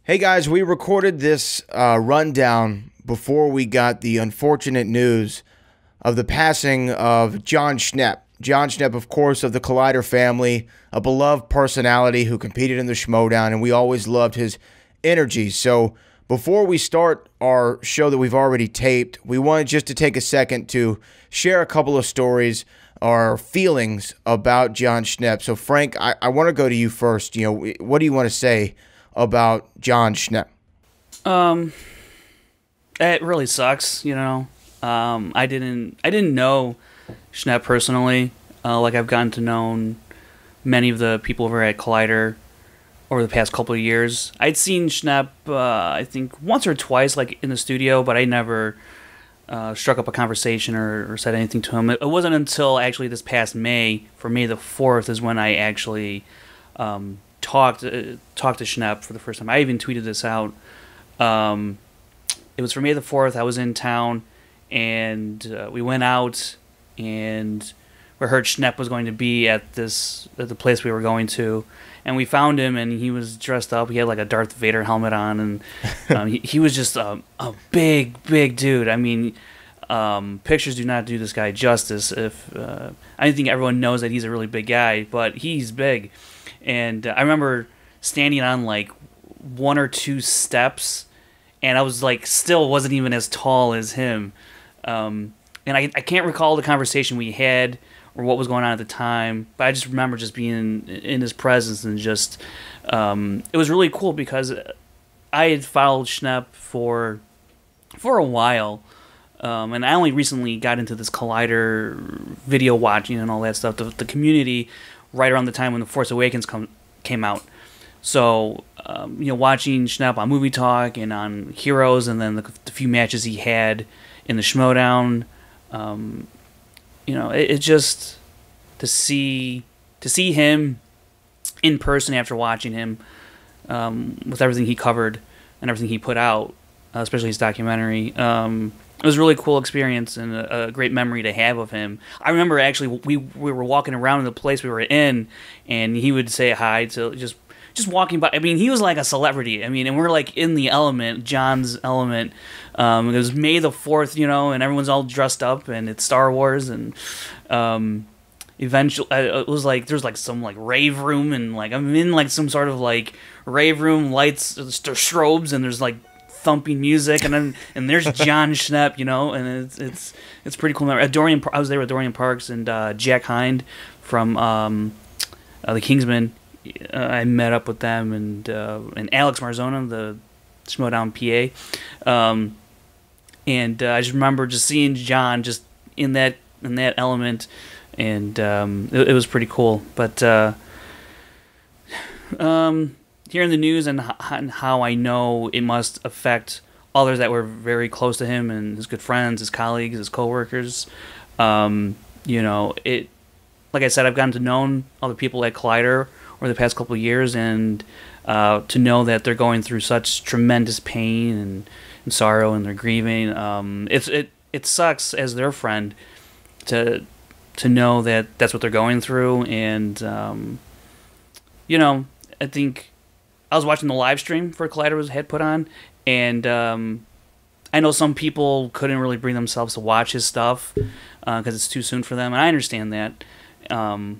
Hey guys, we recorded this rundown before we got the unfortunate news of the passing of Jon Schnepp. Jon Schnepp, of course, of the Collider family, a beloved personality who competed in the Schmoedown, and we always loved his energy. So before we start our show that we've already taped, we wanted just to take a second to share a couple of stories or feelings about Jon Schnepp. So Frank, I want to go to you first. What do you want to say about Jon Schnepp? It really sucks, I didn't know Schnepp personally. I've gotten to know many of the people over at Collider over the past couple of years. I'd seen Schnepp, I think once or twice, in the studio, but I never struck up a conversation or said anything to him. It wasn't until actually this past May, for May the 4th, is when I actually talked to Schnepp for the first time. I even tweeted this out. It was for May the 4th. I was in town, and we went out, and we heard Schnepp was going to be at the place we were going to, and we found him, and he was dressed up. He had a Darth Vader helmet on, and he was just a big dude. I mean, pictures do not do this guy justice. I think everyone knows that he's a really big guy, but he's big. And I remember standing on one or two steps, and I was still wasn't even as tall as him. And I can't recall the conversation we had or what was going on at the time, but I just remember just being in his presence and just it was really cool because I had followed Schnepp for a while, and I only recently got into this Collider video watching and all that stuff. The community right around the time when The Force Awakens came out. So, watching Schnepp on Movie Talk and on Heroes, and then the few matches he had in the Schmoedown, it just to see him in person after watching him with everything he covered and everything he put out, especially his documentary. It was a really cool experience and a great memory to have of him. I remember actually we were walking around in the place we were in, and he would say hi to just walking by. I mean, he was like a celebrity. I mean, and we're in the element, John's element. It was May the 4th, and everyone's all dressed up, and it's Star Wars, and eventually it was there's some rave room, and I'm in some sort of rave room, lights, strobes, and there's thumping music, and there's Jon Schnepp, and it's pretty cool. I was there with Dorian Parks and Jack Hind from the Kingsmen. I met up with them, and Alex Marzona, the Schmoedown PA, and I just remember just seeing Jon just in that element, and it was pretty cool. But hearing the news and how I know it must affect others that were very close to him and his good friends, his colleagues, his coworkers, it. Like I said, I've gotten to know other people at Collider over the past couple of years, and to know that they're going through such tremendous pain and sorrow, and they're grieving. It sucks as their friend to know that that's what they're going through, and I think I was watching the live stream for Collider had put on, and I know some people couldn't really bring themselves to watch his stuff because it's too soon for them, and I understand that.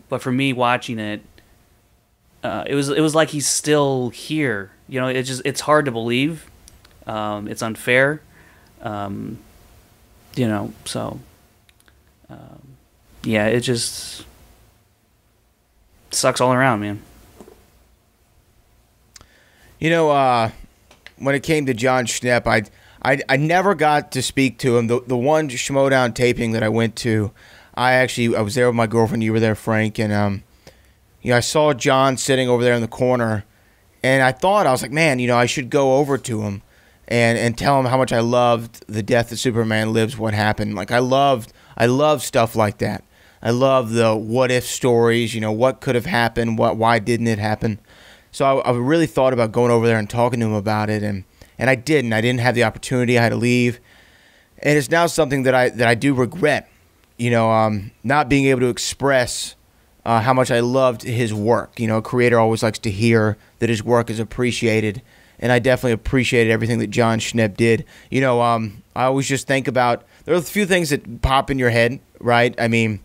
But for me, watching it, it was like he's still here. It's hard to believe. It's unfair. So yeah, it just sucks all around, man. When it came to Jon Schnepp, I never got to speak to him. The one Schmoedown taping that I went to, I was there with my girlfriend. You were there, Frank, and I saw Jon sitting over there in the corner, and I was like, man, I should go over to him and tell him how much I loved The Death of Superman Lives, What Happened. I loved stuff like that. I love the what if stories. What could have happened? Why didn't it happen? So I really thought about going over there and talking to him about it, and I didn't. I didn't have the opportunity. I had to leave, and it's now something that I do regret. Not being able to express how much I loved his work. A creator always likes to hear that his work is appreciated, and I definitely appreciated everything that Jon Schnepp did. You know, I always just think about, there are a few things that pop in your head, right? I mean,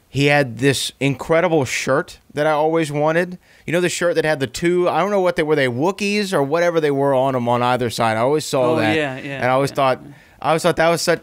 he had this incredible shirt that I always wanted. You know, the shirt that had the two, I don't know what they were, they Wookiees or whatever they were on them on either side. I always saw that. Yeah, and I always thought that was such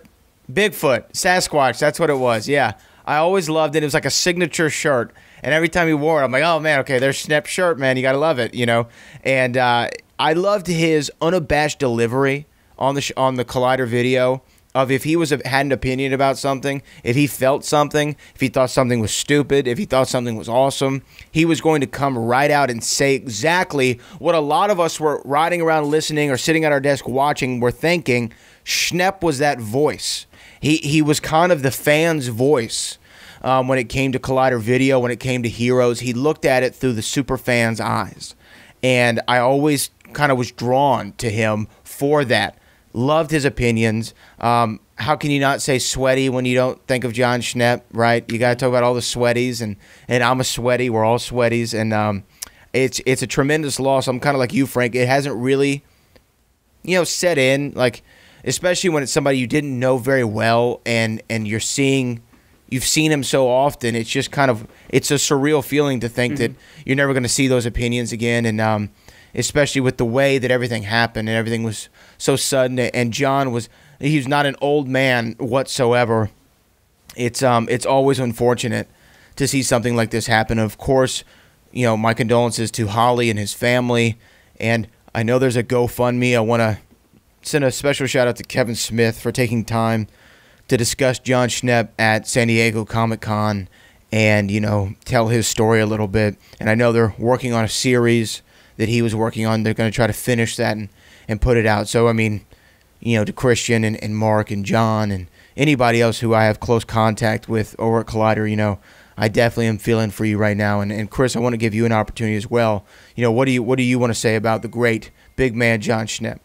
Bigfoot, Sasquatch, that's what it was. Yeah. I always loved it. It was like a signature shirt. And every time he wore it, I'm like, oh man, okay, there's Schnepp's shirt, man. You got to love it, you know? And I loved his unabashed delivery on the Collider video of if he had an opinion about something, if he felt something, if he thought something was stupid, if he thought something was awesome, he was going to come right out and say exactly what a lot of us were riding around listening or sitting at our desk watching were thinking. Schnepp was that voice. He was kind of the fan's voice when it came to Collider Video, when it came to Heroes. He looked at it through the super fans' eyes. And I always kind of was drawn to him for that. Loved his opinions. How can you not say sweaty when you don't think of Jon Schnepp, right? You got to talk about all the Sweaties, and I'm a sweaty. We're all Sweaties, and it's a tremendous loss. I'm kind of like you, Frank. It hasn't really, set in, like, especially when it's somebody you didn't know very well, and you've seen him so often. It's just kind of, it's a surreal feeling to think that you're never going to see those opinions again, and especially with the way that everything happened and everything was so sudden. And Jon he was not an old man whatsoever. It's always unfortunate to see something like this happen. Of course, my condolences to Holly and his family. And I know there's a GoFundMe. I want to send a special shout out to Kevin Smith for taking time to discuss Jon Schnepp at San Diego Comic-Con and, tell his story a little bit. And I know they're working on a series that he was working on. They're going to try to finish that and put it out. So, I mean, to Christian and Mark and John and anybody else who I have close contact with over at Collider, I definitely am feeling for you right now. And Chris, I want to give you an opportunity as well. What do you want to say about the great big man Jon Schnepp?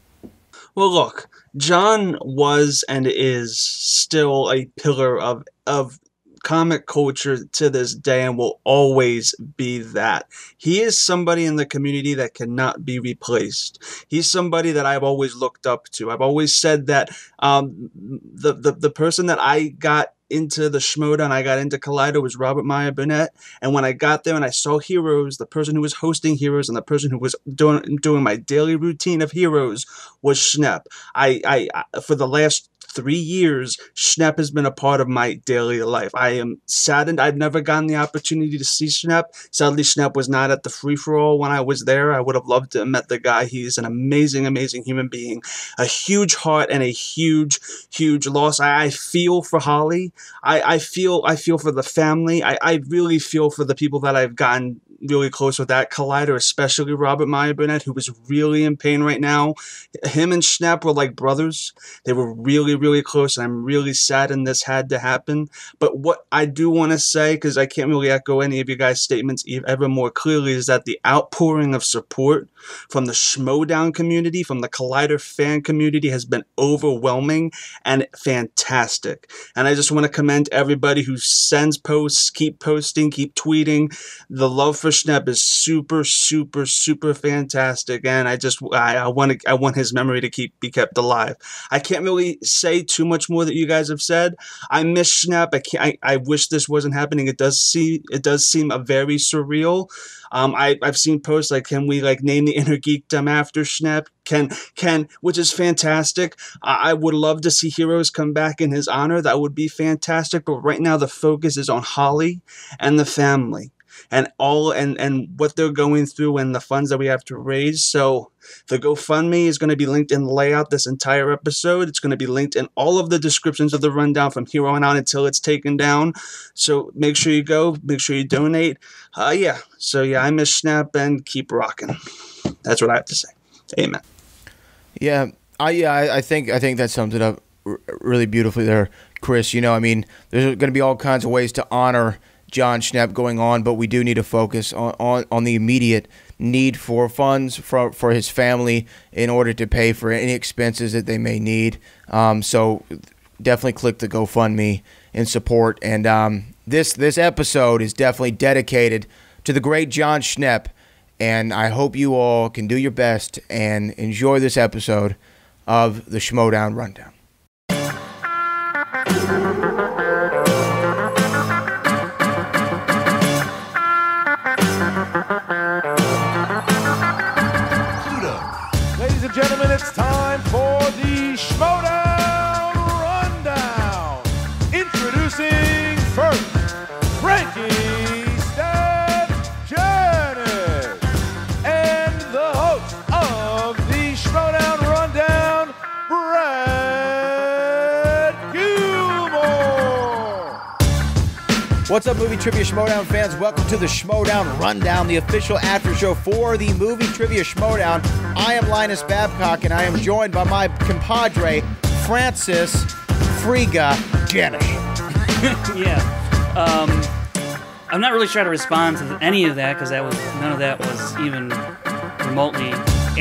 Well, look, Jon was and is still a pillar of comic culture to this day and will always be that. He is somebody in the community that cannot be replaced. He's somebody that I've always looked up to. I've always said that the person that I got into the Schmoedown, I got into Collider, was Robert Meyer Burnett. And when I got there and I saw Heroes, the person who was hosting Heroes and the person who was doing my daily routine of Heroes was Schnepp. I for the last 3 years, Schnepp has been a part of my daily life. I am saddened I've never gotten the opportunity to see Schnepp. Sadly, Schnepp was not at the free-for-all when I was there. I would have loved to have met the guy. He's an amazing, amazing human being. A huge heart and a huge, huge loss. I feel for Holly. I feel for the family. I really feel for the people that I've gotten really close with at Collider, especially Robert Meyer Burnett, who was really in pain right now. Him and Schnepp were like brothers. They were really, really close, and I'm really saddened this had to happen. But what I do want to say, because I can't really echo any of you guys' statements ever more clearly, is that the outpouring of support from the Schmoedown community, from the Collider fan community, has been overwhelming and fantastic. And I just want to commend everybody who sends posts, keep posting, keep tweeting. The love for Schnepp is super, super, super fantastic, and I want his memory to be kept alive. I can't really say too much more that you guys have said. I miss Schnepp. I wish this wasn't happening. It does seem a very surreal. I've seen posts like, can we name the inner geekdom after Schnepp? Which is fantastic. I would love to see Heroes come back in his honor. That would be fantastic. But right now the focus is on Holly and the family and what they're going through and the funds that we have to raise. So the GoFundMe is going to be linked in the layout this entire episode. It's going to be linked in all of the descriptions of the rundown from here on out until it's taken down. So make sure you go. Make sure you donate. So I miss Schnepp and keep rocking. That's what I have to say. Amen. Yeah, I think that sums it up really beautifully there, Chris. There's going to be all kinds of ways to honor Jon Schnepp going on, but we do need to focus on the immediate need for funds for his family in order to pay for any expenses that they may need. So definitely click the GoFundMe in support. And this episode is definitely dedicated to the great Jon Schnepp And I hope you all can do your best and enjoy this episode of the Schmoedown Rundown. Ladies and gentlemen, it's time for the Schmoedown Rundown. Introducing first, Frankie Janisch, and the host of the Schmoedown Rundown, Brad Gilmore. What's up, Movie Trivia Schmoedown fans? Welcome to the Schmoedown Rundown, the official after show for the Movie Trivia Schmoedown. I am Linus Babcock, and I am joined by my compadre, Francis Friga Janisch. Yeah. I'm not really trying to respond to any of that because none of that was even remotely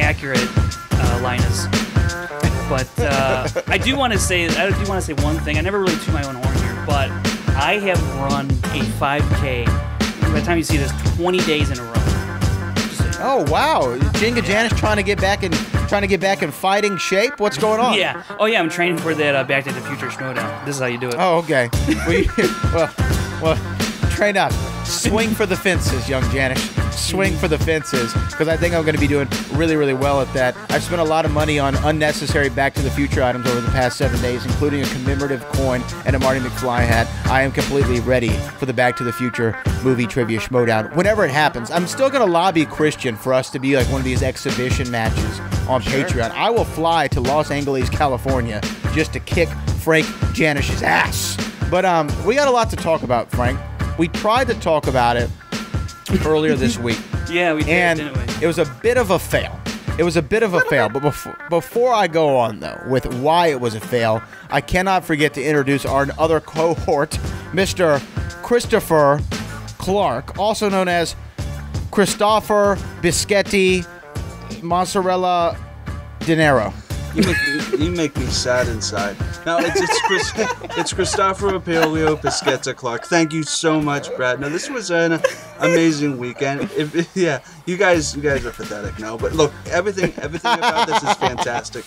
accurate, Linus. But I do want to say one thing. I never really toot my own horn here, but I have run a 5K. By the time you see this, 20 days in a row. Oh wow, Jenga Janisch trying to get back in fighting shape. What's going on? Yeah. Oh yeah, I'm training for that Back to the Future Schmoedown. This is how you do it. Oh okay. well, train up. Swing for the fences, young Janisch. Swing for the fences, because I think I'm going to be doing really, really well at that. I've spent a lot of money on unnecessary Back to the Future items over the past 7 days, including a commemorative coin and a Marty McFly hat. I am completely ready for the Back to the Future Movie Trivia Schmoedown. Whenever it happens, I'm still going to lobby Christian for us to be like one of these exhibition matches on Patreon. I will fly to Los Angeles, California, just to kick Frank Janisch's ass. But we got a lot to talk about, Frank. We tried to talk about it earlier this week. Yeah, we did, and didn't we? It was a bit of a fail. But before I go on, though, with why it was a fail, I cannot forget to introduce our other cohort, Mr. Christopher Clark, also known as Christopher Biscotti Mozzarella Dinero. You make me sad inside. No, it's Christopher Paolio Piscetta Clark. Thank you so much, Brad. No, this was an amazing weekend. You guys are pathetic. No, but look, everything about this is fantastic.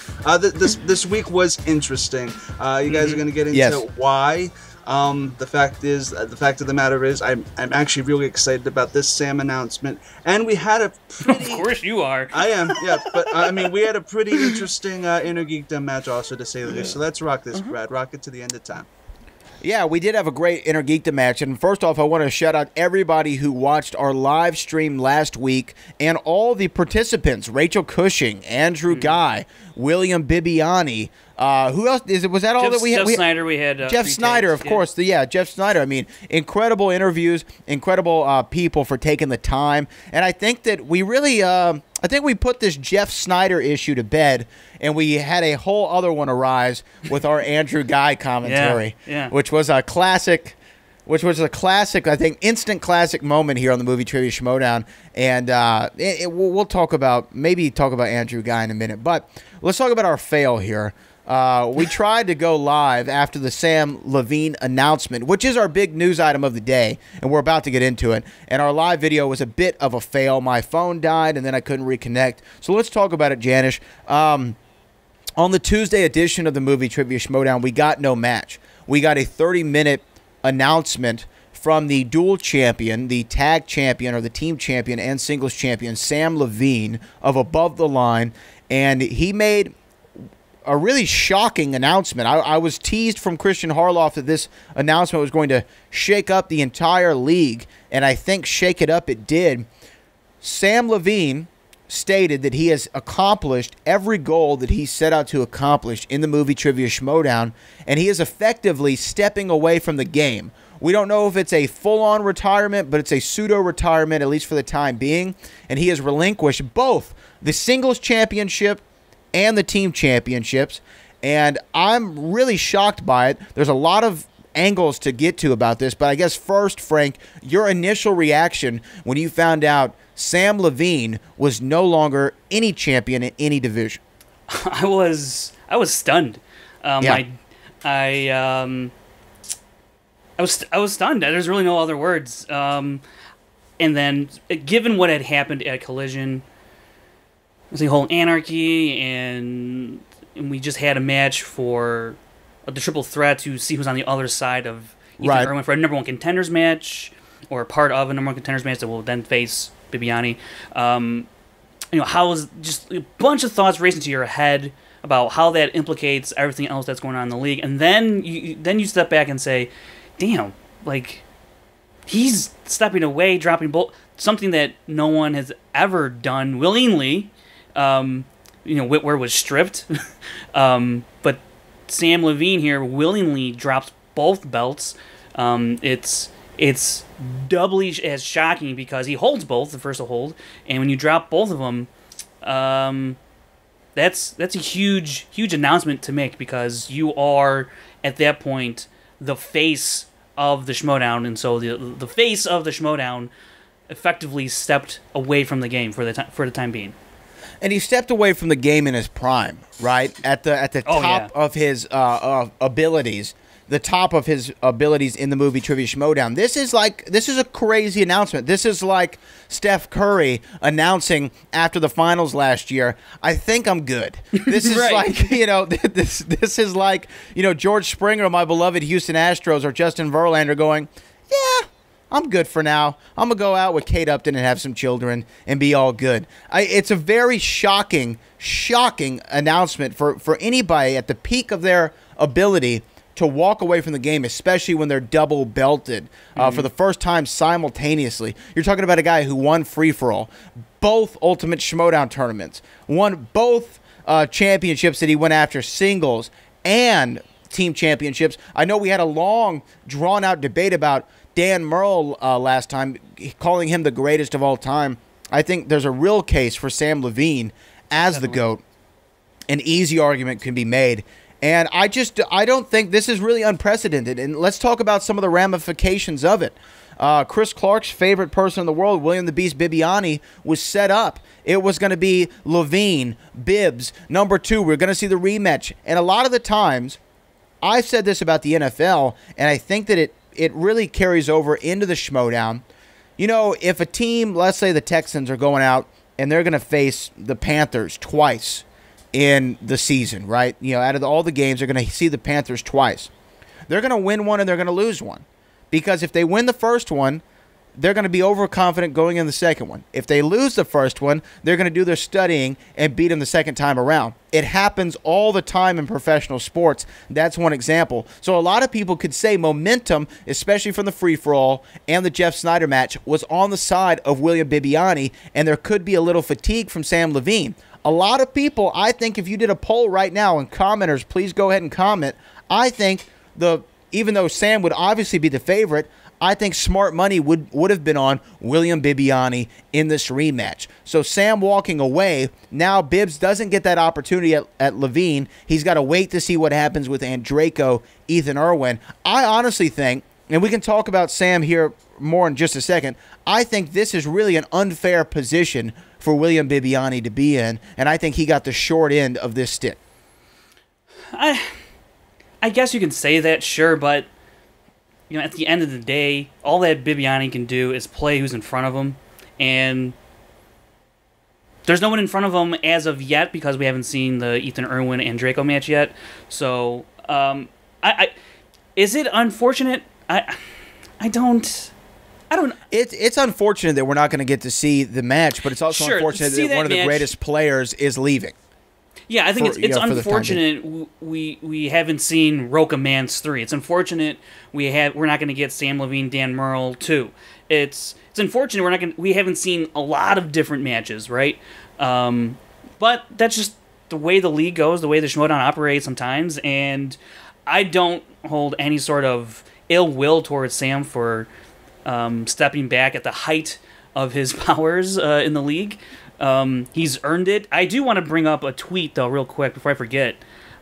This week was interesting. You guys are going to get into why. The fact of the matter is, I'm actually really excited about this Samm announcement, and we had a pretty. Of course you are. I am, yeah, but I mean, we had a pretty interesting inner Geekdom match, also, to say the least. So let's rock this, Brad. Rock it to the end of time. Yeah, we did have a great Inner Geekdom match, and first off, I want to shout out everybody who watched our live stream last week, and all the participants: Rachel Cushing, Andrew Guy, William Bibiani. Who else is it? Was that all that we had? Jeff Snyder. We had Jeff Snyder, of course. Jeff Snyder. I mean, incredible interviews, incredible people for taking the time, and I think that we really, I think we put this Jeff Snyder issue to bed, and we had a whole other one arise with our Andrew Guy commentary, which was a classic. I think, instant classic moment here on the Movie Trivia Schmoedown, and we'll talk about Andrew Guy in a minute, but let's talk about our fail here. We tried to go live after the Samm Levine announcement, which is our big news item of the day, and we're about to get into it. And our live video was a bit of a fail. My phone died, and then I couldn't reconnect. So let's talk about it, Janisch. On the Tuesday edition of the Movie Trivia Schmoedown, we got no match. We got a 30-minute announcement from the dual champion, the tag champion, or the team champion and singles champion, Samm Levine of Above the Line, and he made a really shocking announcement. I was teased from Christian Harloff that this announcement was going to shake up the entire league, and I think shake it up it did. Samm Levine stated that he has accomplished every goal that he set out to accomplish in the Movie Trivia Schmoedown, and he is effectively stepping away from the game. We don't know if it's a full-on retirement, but it's a pseudo-retirement, at least for the time being, and he has relinquished both the singles championship and the team championships, and I'm really shocked by it. There's a lot of angles to get to about this, but I guess first, Frank, your initial reaction when you found out Samm Levine was no longer any champion in any division. I was stunned. I was stunned. There's really no other words. And then, given what had happened at Collision, the whole anarchy, and we just had a match for the triple threat to see who's on the other side of Ethan Irwin for a number one contenders match, or part of a number one contenders match that will then face Bibiani. How is just a bunch of thoughts racing to your head about how that implicates everything else that's going on in the league, and then you step back and say, "Damn, like he's stepping away, dropping something that no one has ever done willingly." Whitwer was stripped, but Samm Levine here willingly drops both belts. It's doubly as shocking because he holds both, the first to hold, and when you drop both of them, that's a huge announcement to make, because you are at that point the face of the Schmoedown, and so the face of the Schmoedown effectively stepped away from the game for the time being. And he stepped away from the game in his prime, right? At the top of his abilities, the top of his abilities in the Movie Trivia Schmoedown. This is a crazy announcement. This is like Steph Curry announcing after the finals last year, "I think I'm good." This is like, this is like, George Springer, my beloved Houston Astros, or Justin Verlander going, "Yeah, I'm good for now. I'm going to go out with Kate Upton and have some children and be all good." It's a very shocking announcement for anybody at the peak of their ability to walk away from the game, especially when they're double belted for the first time simultaneously. You're talking about a guy who won free-for-all, both Ultimate Schmoedown tournaments, won both championships that he went after, singles and team championships. I know we had a long, drawn-out debate about Dan Merle last time, calling him the greatest of all time. I think there's a real case for Samm Levine as the GOAT. An easy argument can be made. And I don't think this is really unprecedented. And let's talk about some of the ramifications of it. Chris Clark's favorite person in the world, William the Beast Bibiani, was set up. It was going to be Levine, Bibbs, number 2. We're going to see the rematch. And a lot of the times, I've said this about the NFL, and I think that it really carries over into the Schmoedown. If a team, let's say the Texans, are going out and they're going to face the Panthers twice in the season, right? Out of all the games, they're going to see the Panthers twice. They're going to win one and they're going to lose one. Because if they win the first one, they're going to be overconfident going in the second one. If they lose the first one, they're going to do their studying and beat them the second time around. It happens all the time in professional sports. That's one example. So a lot of people could say momentum, especially from the free-for-all and the Jeff Snyder match, was on the side of William Bibiani, and there could be a little fatigue from Samm Levine. A lot of people, I think if you did a poll right now, and commenters, please go ahead and comment, I think even though Samm would obviously be the favorite, I think smart money would have been on William Bibiani in this rematch. So Samm walking away, now Bibbs doesn't get that opportunity at Levine. He's got to wait to see what happens with Andraco, Ethan Irwin. I honestly think, and we can talk about Samm here more in just a second, I think this is really an unfair position for William Bibiani to be in, and I think he got the short end of this stick. I guess you can say that, sure, but at the end of the day, all that Bibiani can do is play who's in front of him, and there's no one in front of him as of yet because we haven't seen the Ethan Irwin and Draco match yet. So, is it unfortunate? I don't. It's unfortunate that we're not going to get to see the match, but it's also unfortunate that one of the greatest players is leaving. Yeah, I think it's unfortunate we haven't seen Roca Mans 3. It's unfortunate we're not going to get Samm Levine, Dan Merle 2. It's unfortunate we haven't seen a lot of different matches, right? But that's just the way the league goes, the way the Schmoedown operates sometimes, and I don't hold any sort of ill will towards Samm for stepping back at the height of his powers in the league. He's earned it. I do want to bring up a tweet, though, real quick before I forget,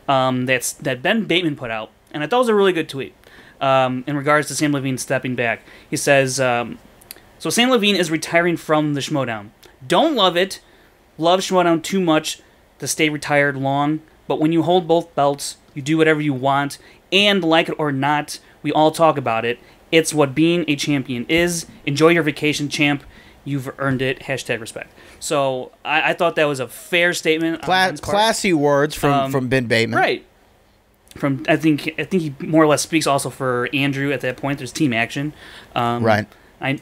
that Ben Bateman put out, and I thought it was a really good tweet in regards to Samm Levine stepping back. He says, so Samm Levine is retiring from the Schmoedown. Don't love it. Love Schmoedown too much to stay retired long, but when you hold both belts, you do whatever you want, and like it or not, we all talk about it. It's what being a champion is. Enjoy your vacation, champ. You've earned it. #respect. So I thought that was a fair statement. Classy words from Ben Bateman. Right. I think he more or less speaks also for Andrew at that point. There's team action. Right. And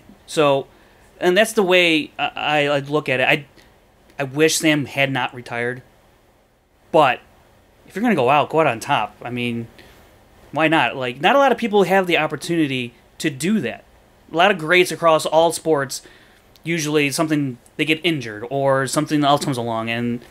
that's the way I look at it. I wish Samm had not retired. But if you're going to go out on top. I mean, why not? Like, not a lot of people have the opportunity to do that. A lot of greats across all sports, usually they get injured or something else comes along, and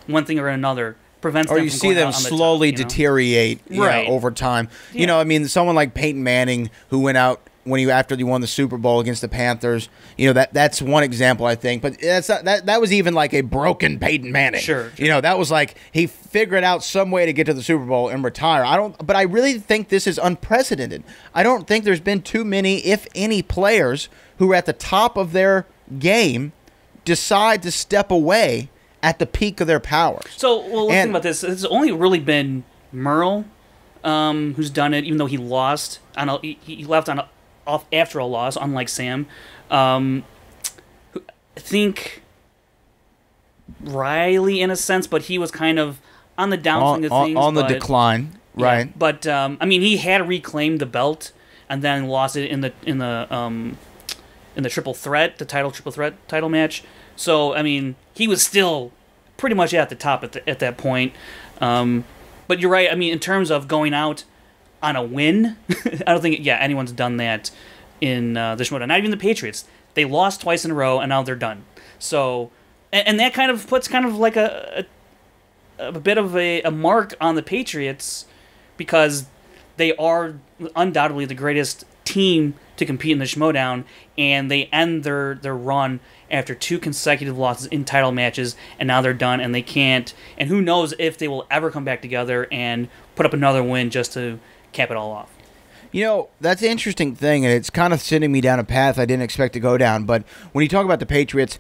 one thing or another prevents them from going out on the top. Or you see them slowly deteriorate over time. Yeah. You know, I mean, someone like Peyton Manning, who went out after he won the Super Bowl against the Panthers, you know, that's one example, I think. But that was even like a broken Peyton Manning. Sure. You know, that was like he figured out some way to get to the Super Bowl and retire. But I really think this is unprecedented. I don't think there's been too many, if any, players who are at the top of their game decide to step away at the peak of their powers. So, let's think about this. It's only really been Merle who's done it, even though he lost. He left off after a loss, unlike Samm. I think Riley, in a sense, but he was kind of on the downswing of things. On the decline, right. Yeah, but, I mean, he had reclaimed the belt and then lost it in the triple threat, the triple threat title match. So, I mean, he was still pretty much at the top at that point. But you're right. I mean, in terms of going out on a win, I don't think anyone's done that in the Schmoedown. Not even the Patriots. They lost twice in a row, and now they're done. So, and that kind of puts kind of like a bit of a mark on the Patriots, because they are undoubtedly the greatest team to compete in the Schmoedown, and they end their run after 2 consecutive losses in title matches, and now they're done, and they can't. And who knows if they will ever come back together and put up another win just to cap it all off. You know, that's an interesting thing, and it's kind of sending me down a path I didn't expect to go down. But when you talk about the Patriots,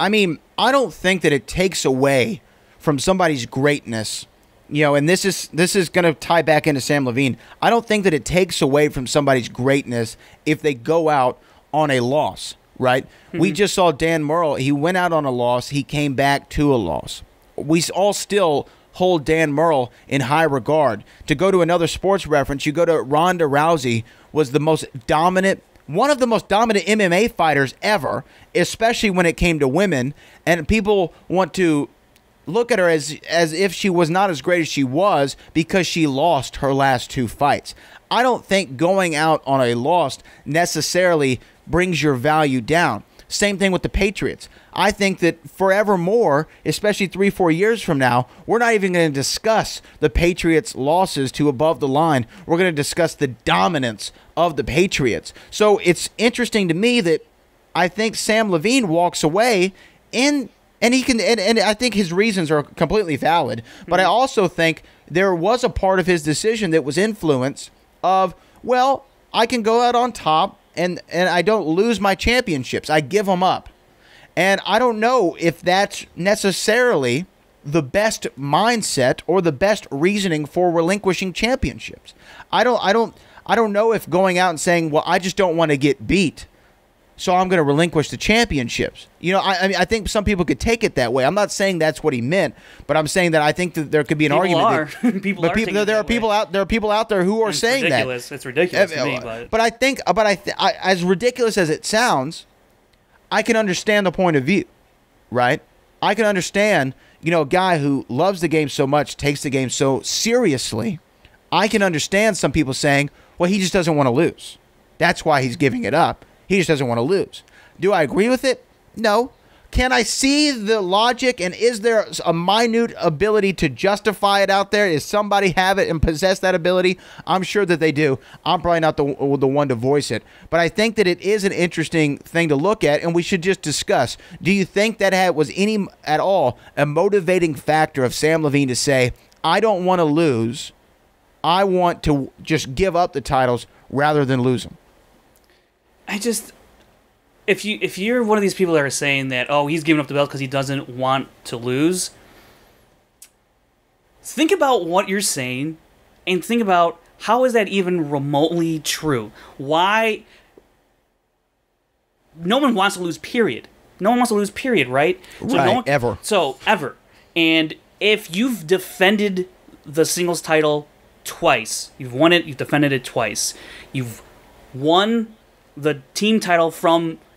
I mean, I don't think that it takes away from somebody's greatness. You know, and this is going to tie back into Samm Levine. I don't think that it takes away from somebody's greatness if they go out on a loss, right? Mm-hmm. We just saw Dan Murrell. He went out on a loss. He came back to a loss. We all still hold Dan Murrell in high regard. To go to another sports reference, you go to Ronda Rousey, was one of the most dominant MMA fighters ever, especially when it came to women, and people want to look at her as if she was not as great as she was because she lost her last 2 fights. I don't think going out on a loss necessarily brings your value down. Same thing with the Patriots. I think that forevermore, especially 3-4 years from now, we're not even going to discuss the Patriots' losses to above the line. We're going to discuss the dominance of the Patriots. So it's interesting to me that I think Samm Levine walks away and he can, and I think his reasons are completely valid. But I also think there was a part of his decision that was influence of, well, I can go out on top and I don't lose my championships. I give them up. And I don't know if that's necessarily the best mindset or the best reasoning for relinquishing championships. I don't know if going out and saying, well, I just don't want to get beat, so I'm going to relinquish the championships. You know, I mean, I think some people could take it that way. I'm not saying that's what he meant, but I'm saying that I think that there could be an argument. There are people out there who are saying ridiculous. that. It's ridiculous to me. But I think, as ridiculous as it sounds, I can understand the point of view, right? I can understand, you know, a guy who loves the game so much, takes the game so seriously. I can understand some people saying, well, he just doesn't want to lose. That's why he's giving it up. He just doesn't want to lose. Do I agree with it? No. Can I see the logic, and is there a minute ability to justify it out there? Does somebody have it and possess that ability? I'm sure that they do. I'm probably not the one to voice it. But I think that it is an interesting thing to look at, and we should just discuss. Do you think that was any at all a motivating factor of Samm Levine to say, I don't want to lose. I want to just give up the titles rather than lose them? If you're one of these people that are saying that, oh, he's giving up the belt because he doesn't want to lose, think about what you're saying and think about How is that even remotely true? Why? No one wants to lose, period. No one wants to lose, period, right? So Right, ever. So, ever. And if you've defended the singles title twice, you've won it, you've defended it twice, you've won the team title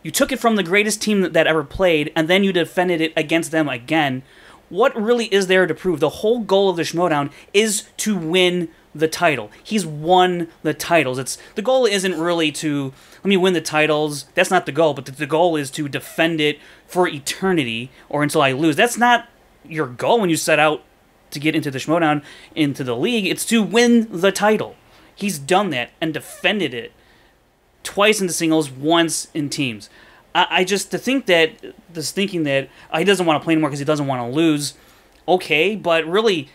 you took it from the greatest team that ever played, and then you defended it against them again, what really is there to prove? The whole goal of the Schmoedown is to win the title. He's won the titles. The goal isn't really to let me win the titles. That's not the goal, but the goal is to defend it for eternity or until I lose. That's not your goal when you set out to get into the Schmoedown, into the league. It's to win the title. He's done that and defended it twice in the singles, once in teams. Thinking that he doesn't want to play anymore because he doesn't want to lose, okay, but really,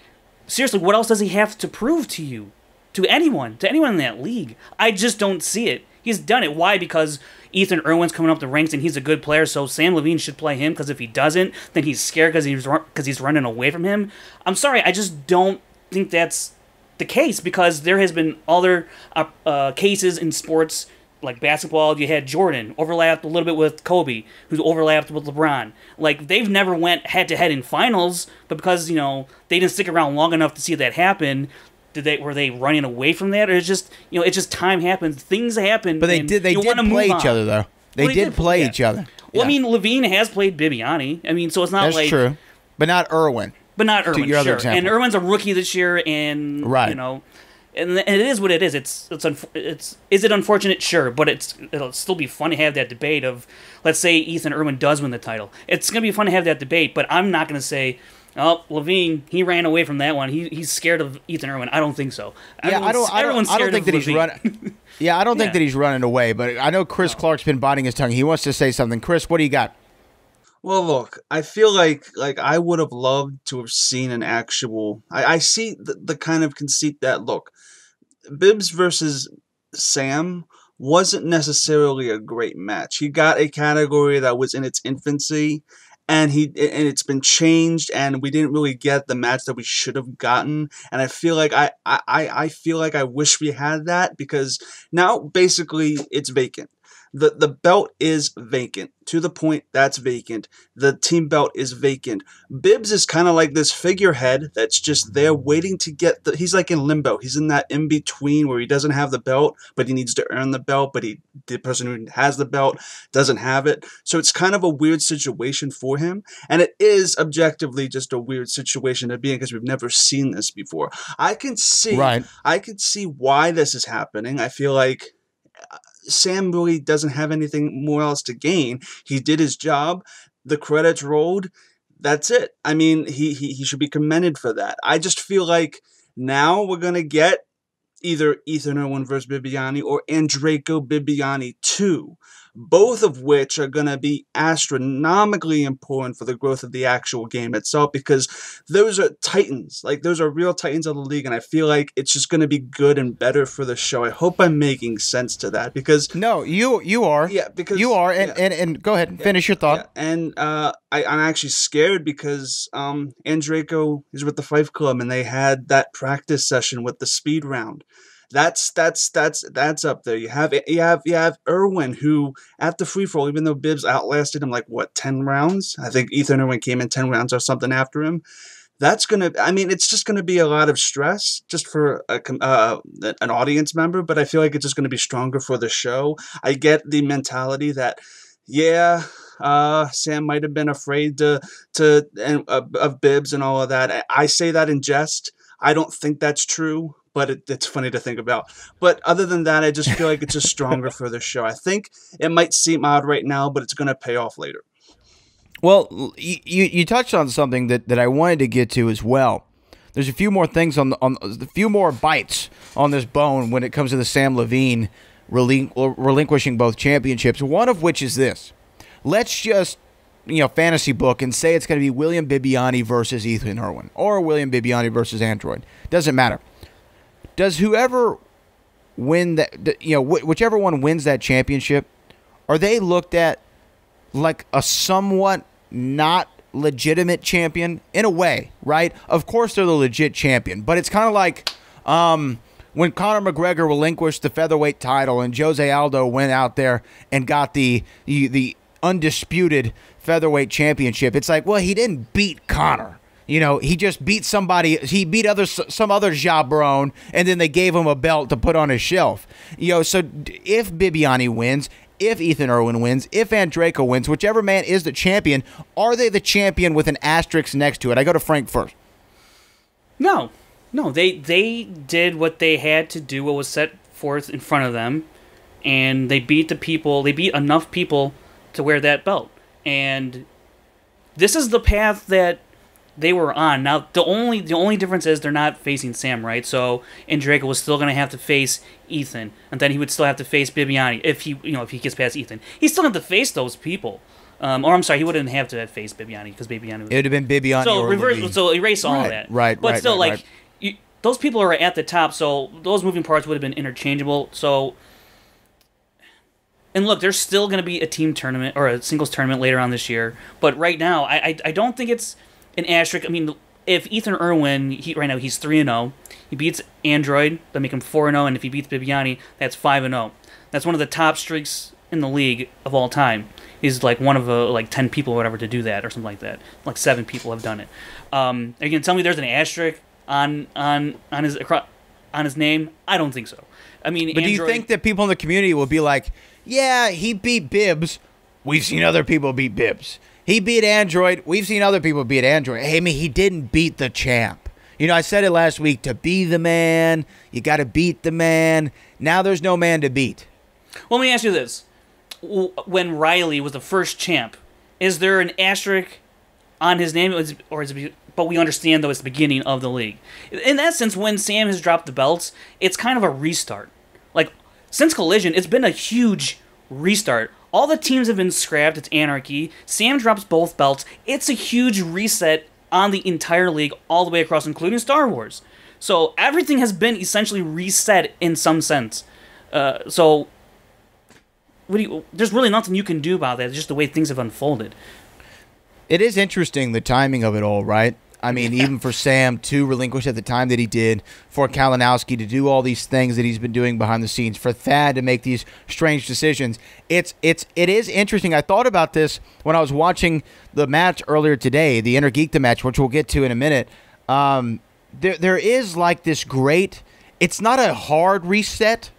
seriously, what else does he have to prove to you? To anyone in that league? I just don't see it. He's done it. Why? Because Ethan Irwin's coming up the ranks and he's a good player, so Samm Levine should play him, because if he doesn't, then he's scared because he's running away from him. I'm sorry, I just don't think that's the case, because there has been other cases in sports, like basketball. You had Jordan overlapped a little bit with Kobe, who's overlapped with LeBron. Like, they've never went head-to-head in finals, but because, they didn't stick around long enough to see that happen, were they running away from that? Or it's just, it's just time happens, things happen. But they did play each other, though. They did play each other. Well, I mean, Levine has played Bibiani. So it's not That's true. But not Irwin. To your other example. And Irwin's a rookie this year, and, right. And it is what it is. Is it unfortunate? Sure, but it'll still be fun to have that debate of, let's say Ethan Irwin does win the title. It's gonna be fun to have that debate, but I'm not gonna say, oh, Levine, he ran away from that one. He's scared of Ethan Irwin. I don't think so. I don't think that he's running. Yeah, I don't think that he's running away. But I know Chris Clark's been biting his tongue. He wants to say something. Chris, what do you got? Well, look, I feel like I would have loved to have seen an actual. I see the kind of conceit that, look, Bibbs versus Samm wasn't necessarily a great match. He got a category that was in its infancy, and it's been changed, and we didn't really get the match that we should have gotten. And I feel like I feel like I wish we had that, because now basically it's vacant. The belt is vacant. To the point, that's vacant. The team belt is vacant. Bibbs is kind of like this figurehead that's just there waiting to get he's like in limbo. He's in that in-between where he doesn't have the belt, but he needs to earn the belt, but the person who has the belt doesn't have it. So it's kind of a weird situation for him. And it is objectively just a weird situation to be in, because we've never seen this before. I can see why this is happening. I feel like Samm really doesn't have anything more else to gain. He did his job. The credits rolled. That's it. I mean, he should be commended for that. I just feel like now we're going to get either Ethan Irwin versus Bibiani or Andrejko Bibiani 2, both of which are going to be astronomically important for the growth of the actual game itself, because those are titans. Like, those are real titans of the league, and I feel like it's just going to be good and better for the show. I hope I'm making sense to that, because... No, you are. Yeah, because... You are, and go ahead and finish your thought. Yeah. And I'm actually scared because Andrejko is with the Fife Club, and they had that practice session with the speed round. That's up there. You have Irwin, who at the free for all, even though Bibbs outlasted him 10 rounds. I think Ethan Irwin came in 10 rounds or something after him. That's gonna. I mean, it's just gonna be a lot of stress just for an audience member. But I feel like it's just gonna be stronger for the show. I get the mentality that, Samm might have been afraid of Bibbs and all of that. I say that in jest. I don't think that's true, but it's funny to think about. But other than that, I just feel like it's just stronger for the show. I think it might seem odd right now, but it's going to pay off later. Well, you touched on something that I wanted to get to as well. There's a few more things on a few more bites on this bone when it comes to the Samm Levine relinquishing both championships. One of which is this: let's just fantasy book and say it's going to be William Bibiani versus Ethan Irwin, or William Bibiani versus Android. Doesn't matter. Does whoever win that, whichever one wins that championship, are they looked at like a somewhat not legitimate champion in a way, right? Of course they're the legit champion, but it's kind of like, when Conor McGregor relinquished the featherweight title and Jose Aldo went out there and got the undisputed featherweight championship, it's like, well, he didn't beat Conor. You know, he just beat somebody. He beat some other jabron, and then they gave him a belt to put on his shelf. You know, so if Bibiani wins, if Ethan Irwin wins, if Andrejko wins, whichever man is the champion, are they the champion with an asterisk next to it? I go to Frank first. No, they did what they had to do, what was set forth in front of them, and they beat the people. They beat enough people to wear that belt, and this is the path that they were on. Now, the only difference is they're not facing Samm, right? So Andrejko was still going to have to face Ethan, and then he would still have to face Bibiani if he gets past Ethan. He still have to face those people. Or I'm sorry, he wouldn't have to face Bibiani because Bibiani would... It would have been Bibiani or Levine. So erase all of that. Right. But still, right. Those people are at the top, so those moving parts would have been interchangeable. So, and look, there's still going to be a team tournament or a singles tournament later on this year. But right now, I don't think it's an asterisk. I mean, if Ethan Irwin, right now he's 3-0. He beats Android, that make him 4-0, and if he beats Bibiani, that's 5-0. That's one of the top streaks in the league of all time. He's like one of 10 people or whatever to do that or something like that. Like 7 people have done it. Are you gonna tell me there's an asterisk on his name? I don't think so. I mean, but do you think that people in the community will be like, yeah, he beat Bibbs. We've seen other people beat Bibbs. He beat Android. We've seen other people beat Android. Hey, I mean, he didn't beat the champ. You know, I said it last week. To be the man, you got to beat the man. Now there's no man to beat. Well, let me ask you this. When Riley was the first champ, is there an asterisk on his name? But we understand, though, it's the beginning of the league. In that sense, when Samm has dropped the belts, it's kind of a restart. Like, since Collision, it's been a huge restart. All the teams have been scrapped. It's anarchy. Samm drops both belts. It's a huge reset on the entire league all the way across, including Star Wars. So everything has been essentially reset in some sense. There's really nothing you can do about that. It's just the way things have unfolded. It is interesting, the timing of it all, right? I mean, even for Samm to relinquish at the time that he did, for Kalinowski to do all these things that he's been doing behind the scenes, for Thad to make these strange decisions. It is interesting. I thought about this when I was watching the match earlier today, the Inner Geekdom match, which we'll get to in a minute. There is like this great, it's not a hard reset,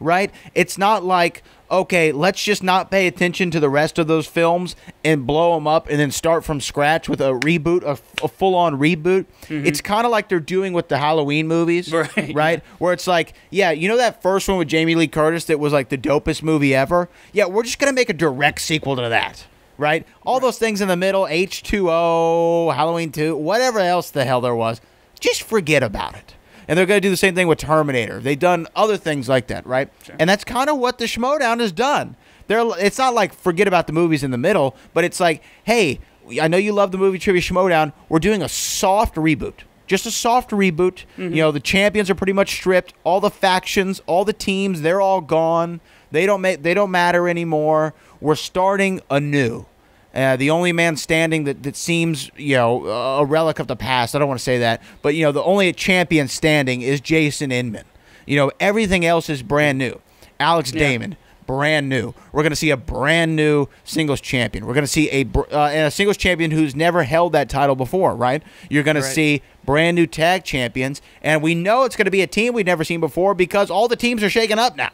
right? It's not like, okay, let's just not pay attention to the rest of those films and blow them up and then start from scratch with a reboot, a full-on reboot. Mm-hmm. It's kind of like they're doing with the Halloween movies, right? Where it's like, yeah, you know that first one with Jamie Lee Curtis that was like the dopest movie ever? Yeah, we're just going to make a direct sequel to that, right? All those things in the middle, H2O, Halloween 2, whatever else the hell there was, just forget about it. And they're going to do the same thing with Terminator. They've done other things like that, right? Sure. And that's kind of what the Schmoedown has done. It's not like forget about the movies in the middle, but it's like, hey, I know you love the Movie Trivia Schmoedown. We're doing a soft reboot. Just a soft reboot. Mm-hmm. You know, the champions are pretty much stripped. All the factions, all the teams, they're all gone. They don't matter anymore. We're starting anew. The only man standing that seems, you know, a relic of the past. I don't want to say that. But, you know, the only champion standing is Jason Inman. You know, everything else is brand new. Alex Damon, brand new. We're going to see a brand new singles champion. We're going to see a singles champion who's never held that title before, right? You're going to see brand new tag champions. And we know it's going to be a team we've never seen before because all the teams are shaken up now.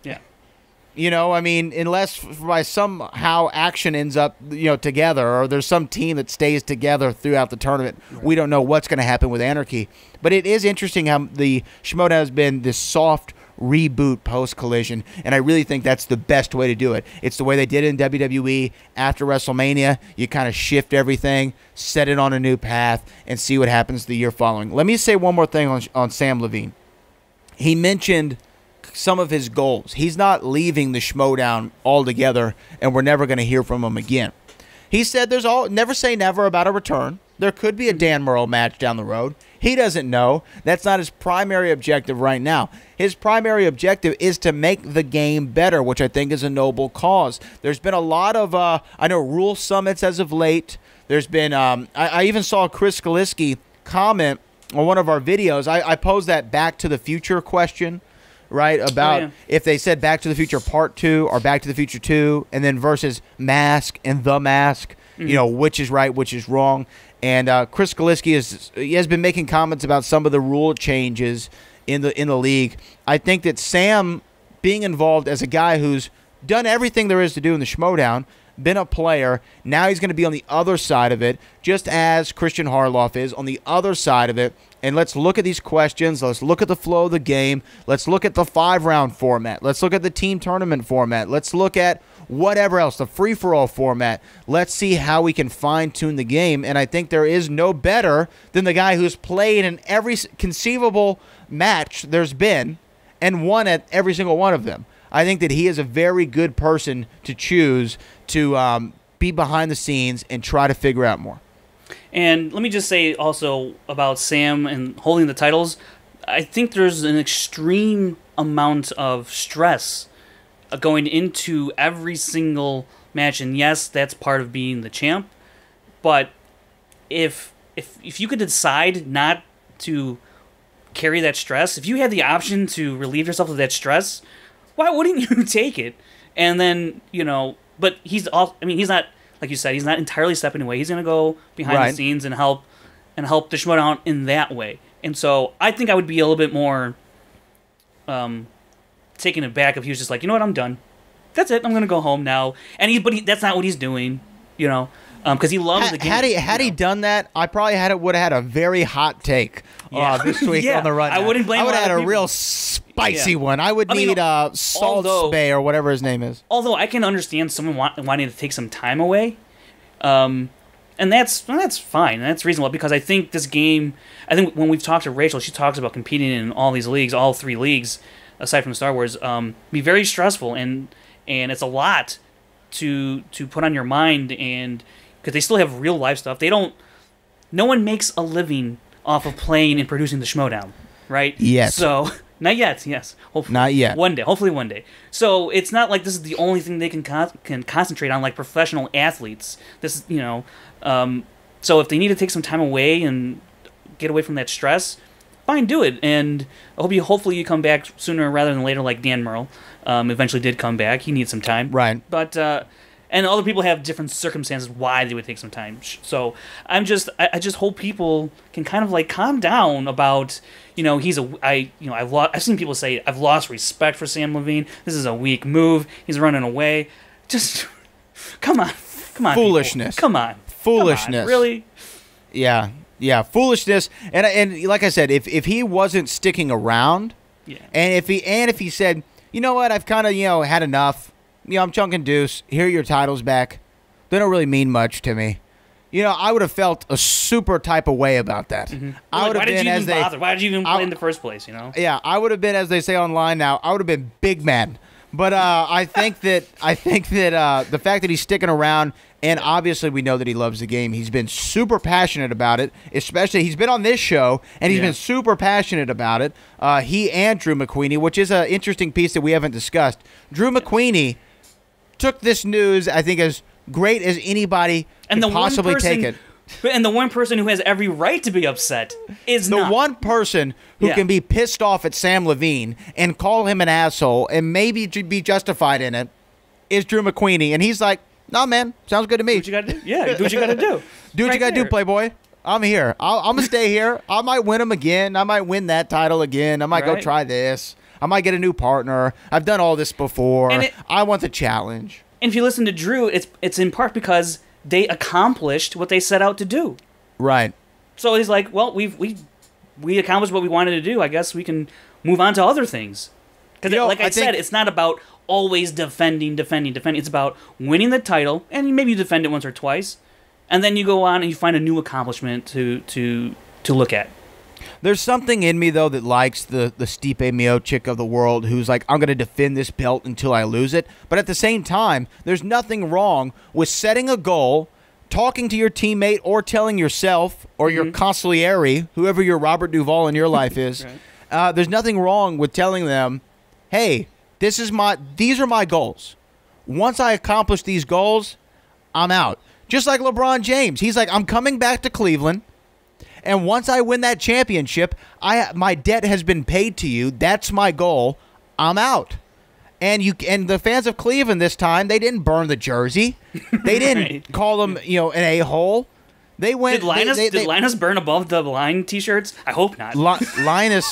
Yeah. You know, I mean, unless by somehow action ends up, you know, together, or there's some team that stays together throughout the tournament, we don't know what's going to happen with Anarchy. But it is interesting how the Schmoedown has been this soft reboot post-Collision, and I really think that's the best way to do it. It's the way they did it in WWE after WrestleMania. You kind of shift everything, set it on a new path, and see what happens the year following. Let me say one more thing on Samm Levine. He mentioned some of his goals. He's not leaving the Schmoedown altogether, and we're never going to hear from him again. He said never say never about a return. There could be a Dan Murrow match down the road. He doesn't know. That's not his primary objective right now. His primary objective is to make the game better, which I think is a noble cause. There's been a lot of, rule summits as of late. There's been, I even saw Chris Kalinowski comment on one of our videos, I posed that Back to the Future question, right? About if they said Back to the Future Part 2 or Back to the Future 2, and then versus Mask and The Mask, you know, which is right, which is wrong. And Chris Kalinowski has been making comments about some of the rule changes in the league. I think that Samm being involved as a guy who's done everything there is to do in the Schmoedown, been a player, now he's going to be on the other side of it, just as Christian Harloff is on the other side of it. And let's look at these questions. Let's look at the flow of the game. Let's look at the 5-round format. Let's look at the team tournament format. Let's look at whatever else, the free-for-all format. Let's see how we can fine-tune the game. And I think there is no better than the guy who's played in every conceivable match there's been and won at every single one of them. I think that he is a very good person to choose to be behind the scenes and try to figure out more. And let me just say also about Samm and holding the titles, I think there's an extreme amount of stress going into every single match. And yes, that's part of being the champ. But if you could decide not to carry that stress, if you had the option to relieve yourself of that stress, why wouldn't you take it? And then, you know, but he's not, like you said, he's not entirely stepping away. He's going to go behind the scenes and help the Schmoedown in that way. And so I think I would be a little bit more taken aback if he was just like, you know what, I'm done. That's it. I'm going to go home now. And that's not what he's doing, you know, because he loves the game. Had he done that, I probably would have had a very hot take this week on the rundown. I wouldn't blame. I would have had a real spicy one. I would need Salt Spay or whatever his name is. Although I can understand someone wanting to take some time away, and that's fine. That's reasonable because I think this game. I think when we've talked to Rachel, she talks about competing in all these leagues, all 3 leagues, aside from Star Wars, be very stressful and it's a lot to put on your mind and. Because they still have real life stuff. No one makes a living off of playing and producing the Schmoedown, right? Yes. So, not yet, yes. Hopefully, not yet. One day, hopefully one day. So, it's not like this is the only thing they can concentrate on like professional athletes. This, you know, so if they need to take some time away and get away from that stress, fine, do it. And hopefully you come back sooner rather than later like Dan Merle eventually did come back. He needs some time. Right. But, and other people have different circumstances why they would take some time. So I just hope people can kind of like calm down about, you know, I've seen people say I've lost respect for Samm Levine. This is a weak move. He's running away. Just come on, foolishness. People. Come on, foolishness. Really? Yeah, foolishness. And like I said, if he wasn't sticking around, and if he said, you know what, I've kind of had enough. I'm chunking deuce. Here are your titles back. They don't really mean much to me. I would have felt a super type of way about that. Mm-hmm. Why did you even bother? Why did you even play in the first place? Yeah, I would have been, as they say online now, I would have been big man. But I think that the fact that he's sticking around, and obviously we know that he loves the game. He's been super passionate about it. Especially, he's been on this show, and he's been super passionate about it. He and Drew McQueenie, which is an interesting piece that we haven't discussed. Drew McQueenie took this news, I think, as great as anybody can possibly take it. And the one person who has every right to be upset is the one person who can be pissed off at Samm Levine and call him an asshole and maybe be justified in it is Drew McQueenie. And he's like, nah, man, sounds good to me. Do what you got to do. Yeah, do what you got to do. Do what you got to do, Playboy. I'm here. I'm going to stay here. I might win him again. I might win that title again. I might go try this. I might get a new partner. I've done all this before. I want the challenge. And if you listen to Drew, it's in part because they accomplished what they set out to do. Right. So he's like, well, we accomplished what we wanted to do. I guess we can move on to other things. Because like I said, it's not about always defending. It's about winning the title, and maybe you defend it once or twice, and then you go on and you find a new accomplishment to look at. There's something in me, though, that likes the Stipe Miocic of the world who's like, I'm going to defend this belt until I lose it. But at the same time, there's nothing wrong with setting a goal, talking to your teammate or telling yourself or your consigliere, whoever your Robert Duvall in your life is, there's nothing wrong with telling them, hey, these are my goals. Once I accomplish these goals, I'm out. Just like LeBron James. He's like, I'm coming back to Cleveland. And once I win that championship, my debt has been paid to you. That's my goal. I'm out. And the fans of Cleveland this time, they didn't burn the jersey. They didn't call him, an a-hole. They went. Did Linus burn above the line T-shirts? I hope not. Linus.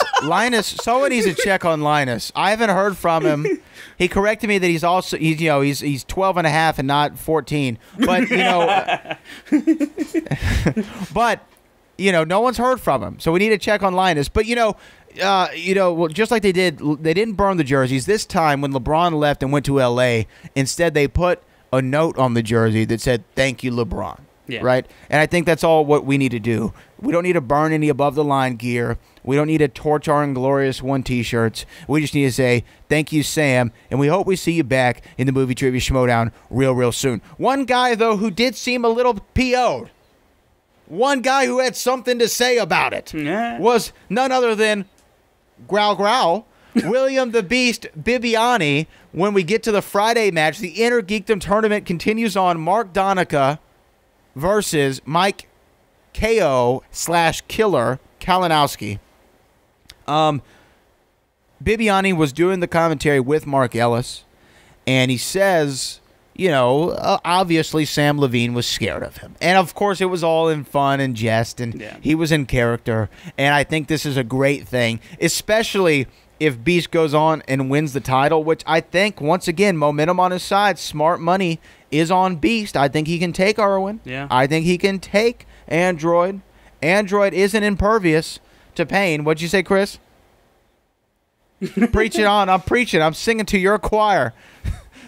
Someone needs to check on Linus. I haven't heard from him. He corrected me that he's 12 and a half and not 14. But but no one's heard from him. So we need to check on Linus. But just like they didn't burn the jerseys this time when LeBron left and went to L.A. Instead, they put a note on the jersey that said, "Thank you, LeBron." Yeah. Right? And I think that's all what we need to do. We don't need to burn any above-the-line gear. We don't need to torch our Inglorious One T-shirts. We just need to say, thank you, Sam, and we hope we see you back in the Movie Trivia Schmoedown real soon. One guy, though, who did seem a little PO'd, one guy who had something to say about it, was none other than Growl, William the Beast Bibbiani. When we get to the Friday match, the Inner Geekdom tournament continues on. Mark Donica versus Mike KO/Killer Kalinowski. Bibbiani was doing the commentary with Mark Ellis, and he says, obviously Sam Levine was scared of him. And, of course, it was all in fun and jest, and he was in character. And I think this is a great thing, especially if Beast goes on and wins the title, which I think, once again, momentum on his side, smart money is on Beast. I think he can take Irwin. Yeah. I think he can take Android. Android isn't impervious to pain. What'd you say, Chris? Preach it on. I'm preaching. I'm singing to your choir.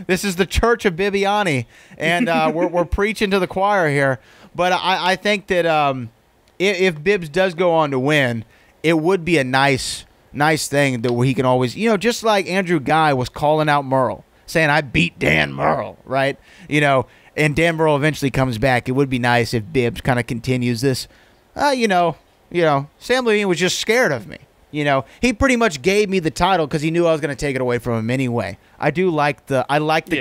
This is the Church of Bibbiani, and we're preaching to the choir here. But I think that if Bibbs does go on to win, it would be a nice thing that where he can always, just like Andrew Guy was calling out Merle, saying, I beat Dan Merle, right? And Dan Merle eventually comes back. It would be nice if Bibbs kind of continues this, Sam Levine was just scared of me. He pretty much gave me the title because he knew I was going to take it away from him anyway. I like the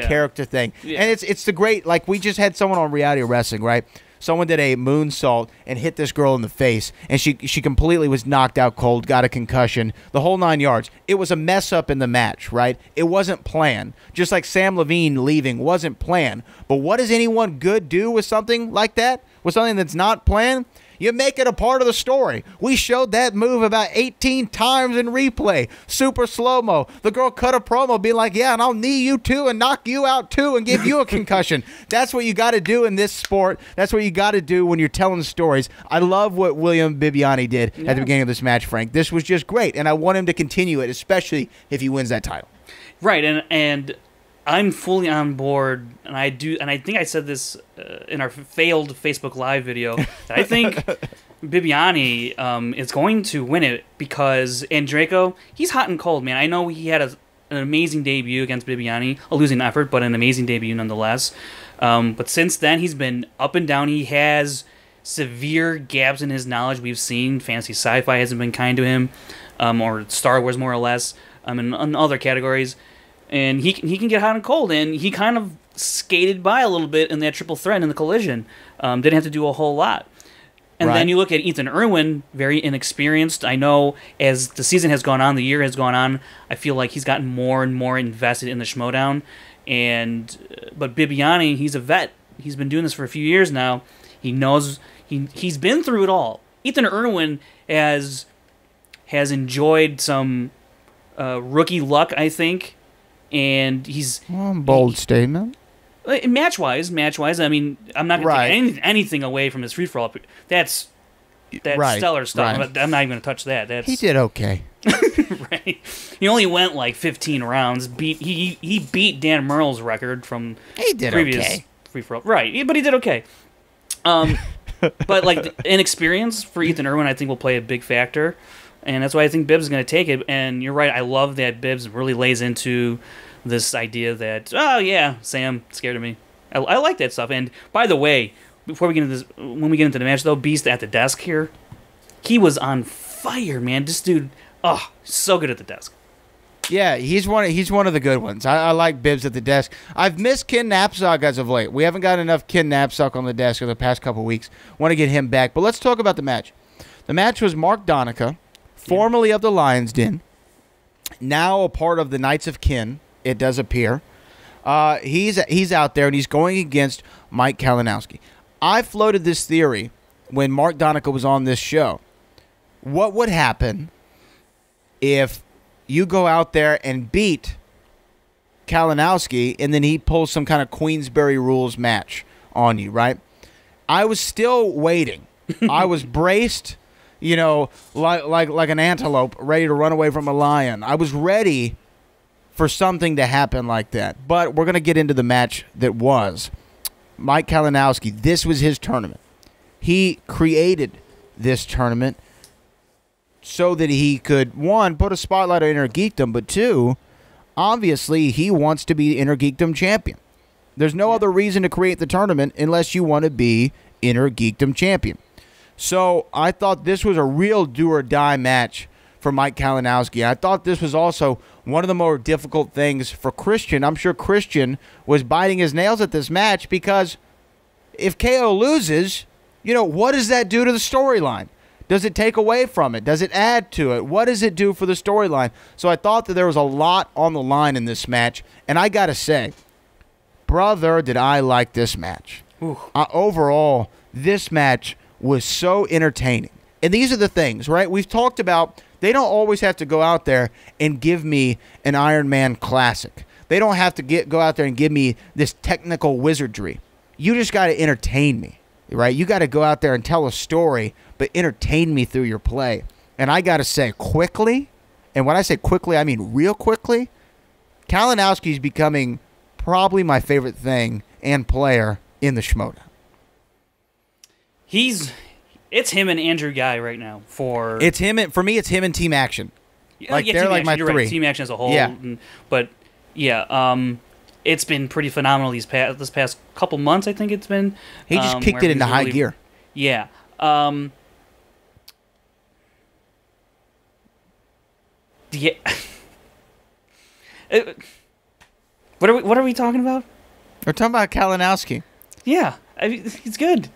character thing. Yeah. And it's the great, like we just had someone on Reality Wrestling, right? Someone did a moonsault and hit this girl in the face, and she completely was knocked out cold, got a concussion, the whole 9 yards. It was a mess up in the match, right? It wasn't planned. Just like Sam Levine leaving wasn't planned. But what does anyone good do with something like that? With something that's not planned? You make it a part of the story. We showed that move about 18 times in replay. Super slow-mo. The girl cut a promo being like, yeah, and I'll knee you too and knock you out too and give you a concussion. That's what you got to do in this sport. That's what you got to do when you're telling stories. I love what William Bibbiani did at the beginning of this match, Frank. This was just great, and I want him to continue it, especially if he wins that title. Right, and I'm fully on board, and I think I said this in our failed Facebook Live video, that I think Bibbiani is going to win it because Andreyko, he's hot and cold, man. I know he had an amazing debut against Bibbiani, a losing effort, but an amazing debut nonetheless. But since then, he's been up and down. He has severe gaps in his knowledge. We've seen fantasy sci-fi hasn't been kind to him, or Star Wars more or less, in other categories. And he can get hot and cold, and he kind of skated by a little bit in that triple threat in the collision. Didn't have to do a whole lot. And then you look at Ethan Irwin, very inexperienced. I know as the season has gone on, the year has gone on, I feel like he's gotten more and more invested in the Schmoedown. But Bibbiani, he's a vet. He's been doing this for a few years now. He knows he's been through it all. Ethan Irwin has enjoyed some rookie luck, I think. And he's bold statement. Match-wise, I mean, I'm not going to take anything away from his free-for-all. That's stellar stuff. Right. I'm not even going to touch that. He did okay. Right. He only went like 15 rounds. He beat Dan Merle's record from previous free-for-all. Right, but he did okay. But like the inexperience for Ethan Irwin, I think will play a big factor. And that's why I think Bibbs is going to take it. And you're right, I love that Bibbs really lays into this idea that, oh yeah, Sam scared of me. I like that stuff. And by the way, before we get into this, when we get into the match though, Beast at the desk here, he was on fire, man. This dude, so good at the desk. Yeah, he's one of the good ones. I like Bibbs at the desk. I've missed Ken Knapsack as of late. We haven't got enough Ken Knapsack on the desk in the past couple weeks. Want to get him back. But let's talk about the match. The match was Mark Donica, formerly of the Lions Den, now a part of the Knights of Kin, it does appear. He's out there, and he's going against Mike Kalinowski. I floated this theory when Mark Donica was on this show. What would happen if you go out there and beat Kalinowski, and then he pulls some kind of Queensberry rules match on you, right? I was still waiting. I was braced, like an antelope ready to run away from a lion. I was ready for something to happen like that. But we're going to get into the match that was. Mike Kalinowski, this was his tournament. He created this tournament so that he could, one, put a spotlight on Inner Geekdom, but two, obviously he wants to be Inner Geekdom champion. There's no other reason to create the tournament unless you want to be Inner Geekdom champion. So I thought this was a real do-or-die match for Mike Kalinowski. I thought this was also one of the more difficult things for Christian. I'm sure Christian was biting his nails at this match because if KO loses, what does that do to the storyline? Does it take away from it? Does it add to it? What does it do for the storyline? So I thought that there was a lot on the line in this match, and I got to say, brother, did I like this match. Overall, this match was so entertaining. And these are the things, right? We've talked about they don't always have to go out there and give me an Iron Man classic. They don't have to go out there and give me this technical wizardry. You just got to entertain me, right? You got to go out there and tell a story, but entertain me through your play. And I got to say quickly, and when I say quickly, I mean real quickly, Kalinowski is becoming probably my favorite thing and player in the Schmoedown. It's him and Andrew Guy right now. For me, it's him and Team Action. Like yeah, they're Team like Action, my you're three. Right. Team Action as a whole. Yeah. But yeah, it's been pretty phenomenal this past couple months. I think it's been. He just kicked it into high gear. Yeah. Yeah. What are we talking about? We're talking about Kalinowski. Yeah, he's good.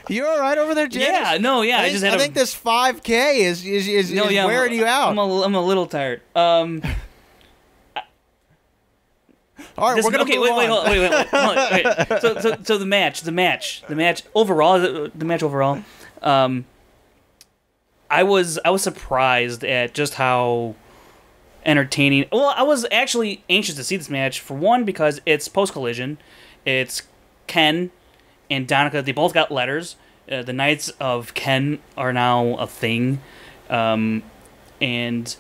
You all right over there, James? Yeah, no, yeah. I think this 5K is wearing you out. I'm a little tired. All right, we're gonna wait. So the match overall. I was surprised at just how entertaining. Well, I was actually anxious to see this match for one because it's post Collision. It's Ken and Donica. They both got letters. The Knights of Ken are now a thing. And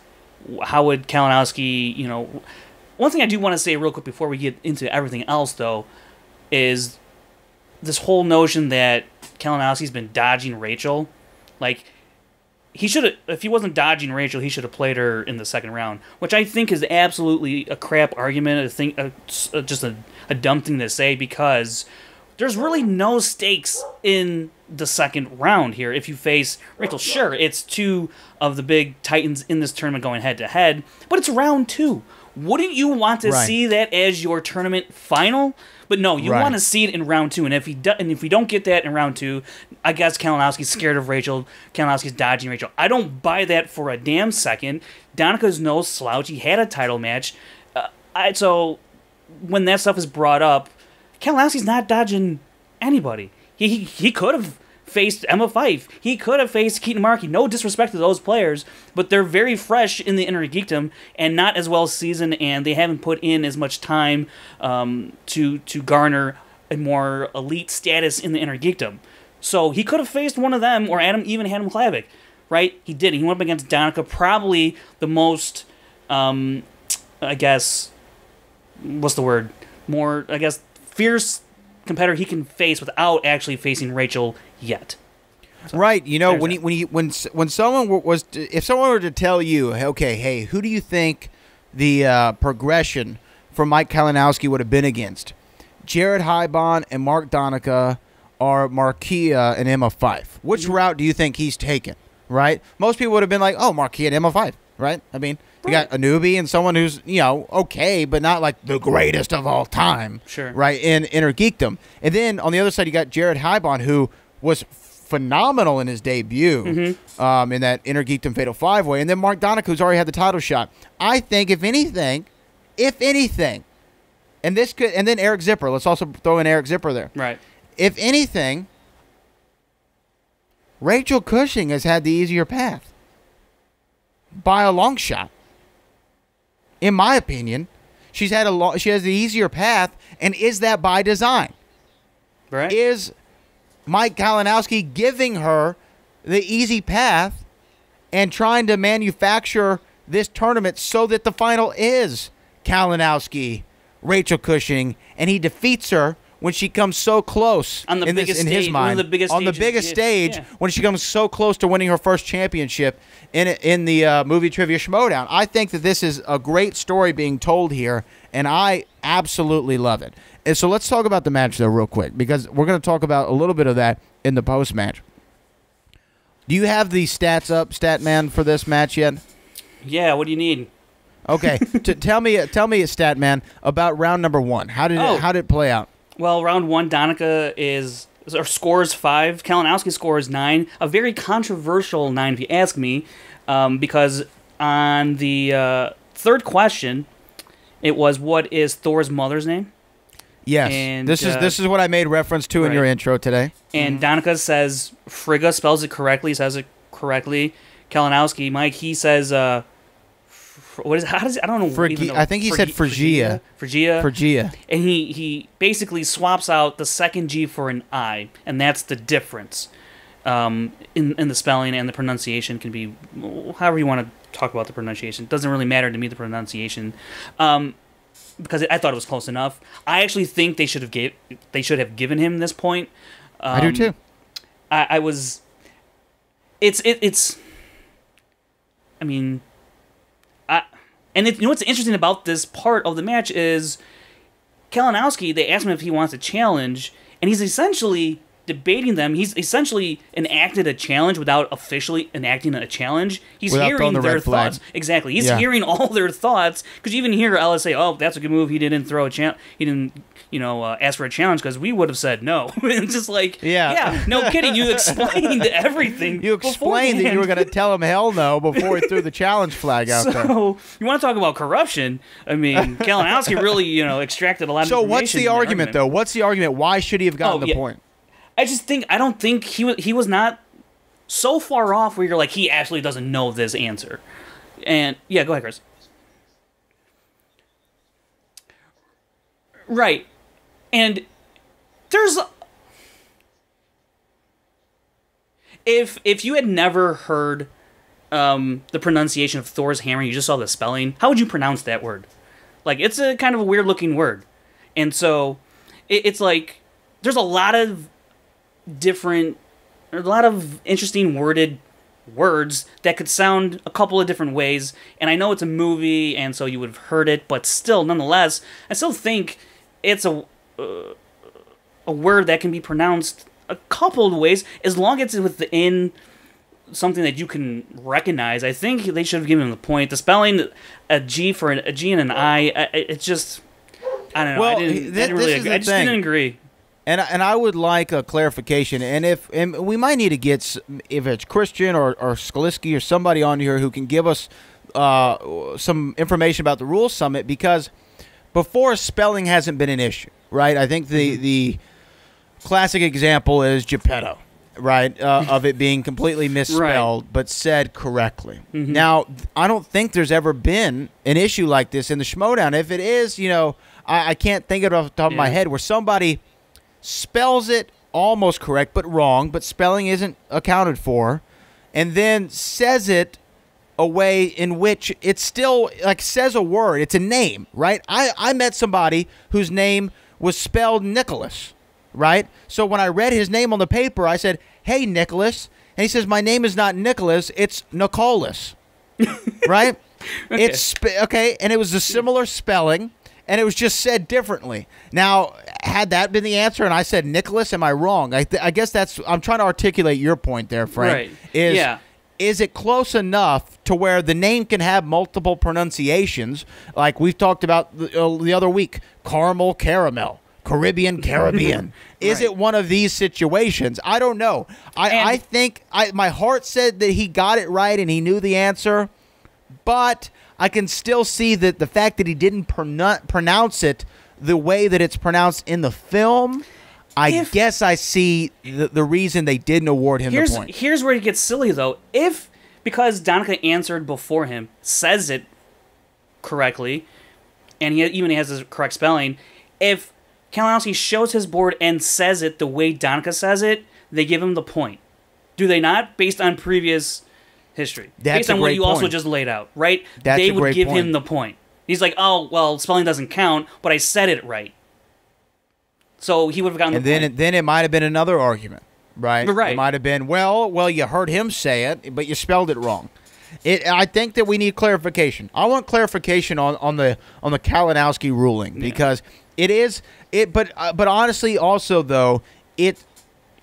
how would Kalinowski, one thing I do want to say real quick before we get into everything else, though, is this whole notion that Kalinowski's been dodging Rachel. Like, he should have, if he wasn't dodging Rachel, he should have played her in the second round, which I think is absolutely a crap argument, just a dumb thing to say, because there's really no stakes in the second round here. If you face Rachel, sure, it's two of the big titans in this tournament going head-to-head, but it's round two. Wouldn't you want to see that as your tournament final? But no, you want to see it in round two. And if we don't get that in round two, I guess Kalinowski's scared of Rachel. Kalinowski's dodging Rachel. I don't buy that for a damn second. Donica's no slouch. He had a title match. So when that stuff is brought up, Kalinowski's not dodging anybody. He could have faced Emma Fyfe. He could have faced Keaton Markey. No disrespect to those players, but they're very fresh in the Inner Geekdom and not as well seasoned, and they haven't put in as much time to garner a more elite status in the Inner Geekdom. So he could have faced one of them, or even Adam Klavick, right? He didn't. He went up against Donica, probably the most, I guess, what's the word? More, I guess, fierce competitor he can face without actually facing Rachel yet. So, right, when someone if someone were to tell you, okay, hey, who do you think the progression for Mike Kalinowski would have been against? Jared Hybon and Mark Donica, or Markia and Emma Fyfe. Which route do you think he's taken? Right, most people would have been like, oh, Markia and Emma Fyfe. Right, I mean. You got a newbie and someone who's, okay, but not like the greatest of all time. Sure. Right, in Inner Geekdom. And then on the other side, you got Jared Hybon, who was phenomenal in his debut in that Inner Geekdom Fatal 5-Way. And then Mark Donica, who's already had the title shot. I think, if anything, and then Eric Zipper. Let's also throw in Eric Zipper there. Right. If anything, Rachel Cushing has had the easier path by a long shot. In my opinion, she has the easier path, and is that by design? Right. Is Mike Kalinowski giving her the easy path and trying to manufacture this tournament so that the final is Kalinowski, Rachel Cushing, and he defeats her when she comes so close on the biggest in stage, his mind, one of the biggest on the stages, biggest stage, yeah. when she comes so close to winning her first championship in the movie trivia Schmoedown. I think that this is a great story being told here, and I absolutely love it. And so let's talk about the match, though, real quick, because we're going to talk about a little bit of that in the post-match. Do you have the stats up, Statman, for this match yet? Yeah, what do you need? Okay, tell me, Statman, about round number 1. How did it play out? Well, round 1, Donica scores 5. Kalinowski scores 9. A very controversial 9, if you ask me, because on the third question, it was, what is Thor's mother's name? Yes, and, this is what I made reference to in your intro today. And Donica says Frigga, spells it correctly, says it correctly. Kalinowski, Mike, he says, what is it? How does it? I don't know. I think he said Phrygia. Phrygia. And he basically swaps out the second G for an I, and that's the difference in the spelling, and the pronunciation can be however you want to talk about the pronunciation. It doesn't really matter to me, the pronunciation. Because I thought it was close enough. I actually think they should have given him this point. I do too. I was. It's. I mean, and you know what's interesting about this part of the match is Kalinowski. They asked him if he wants a challenge, and he's essentially debating them. He's essentially enacted a challenge without officially enacting a challenge. He's without hearing their thoughts. Exactly. He's hearing all their thoughts, because you even hear Ellis say, "Oh, that's a good move. He didn't throw a challenge. He didn't, ask for a challenge, because we would have said no." It's just like, no kidding. You explained everything. You explained that you were going to tell him hell no before he threw the challenge flag out there. So you want to talk about corruption? I mean, Kalinowski really, extracted a lot of information. So what's the argument, though? What's the argument? Why should he have gotten the point? I don't think he was not so far off where you're like, he actually doesn't know this answer. And yeah, go ahead, Chris. Right. And there's if you had never heard the pronunciation of Thor's hammer, you just saw the spelling, how would you pronounce that word? Like, it's a kind of a weird looking word. And so it's like there's a lot of interesting worded words that could sound a couple of different ways, and I know it's a movie, and so you would have heard it, but still, nonetheless, I still think it's a word that can be pronounced a couple of ways, as long as it's within something that you can recognize. I think they should have given him the point. The spelling, a G and an I, it's just, I don't know. Well, I just didn't agree. And I would like a clarification, and we might need to get, if it's Christian or Skaliski or somebody on here who can give us some information about the Rules Summit, because before, spelling hasn't been an issue, right? I think the classic example is Geppetto, right, of it being completely misspelled but said correctly. Now, I don't think there's ever been an issue like this in the Schmoedown. If it is, I can't think of it off the top of my head where somebody spells it almost correct but wrong, but spelling isn't accounted for, and then says it a way in which it still says a word. It's a name, right? I met somebody whose name was spelled Nicholas, right? So when I read his name on the paper, I said, "Hey, Nicholas," and he says, "My name is not Nicholas, it's Nicholas." Right? Okay, and it was a similar spelling, and it was just said differently. Now, had that been the answer and I said Nicholas, am I wrong? I guess I'm trying to articulate your point there, Frank. Right. Is it close enough to where the name can have multiple pronunciations, like we've talked about the other week, caramel, caramel, Caribbean? Is it one of these situations? I don't know. I think my heart said that he got it right and he knew the answer, but I can still see that the fact that he didn't pronounce it the way that it's pronounced in the film, I guess I see the reason they didn't award him the point. Here's where it gets silly, though. Because Donica answered before him, says it correctly, and he even has the correct spelling, if Kalinowski shows his board and says it the way Donica says it, they give him the point. Do they not? Based on previous history. Based on what you also just laid out, right? They would give him the point. He's like, oh, well, spelling doesn't count, but I said it right. So he would have gotten the point. And then it might have been another argument, right? Right. It might have been, well, you heard him say it, but you spelled it wrong. I think that we need clarification. I want clarification on the Kalinowski ruling because but honestly, also though, it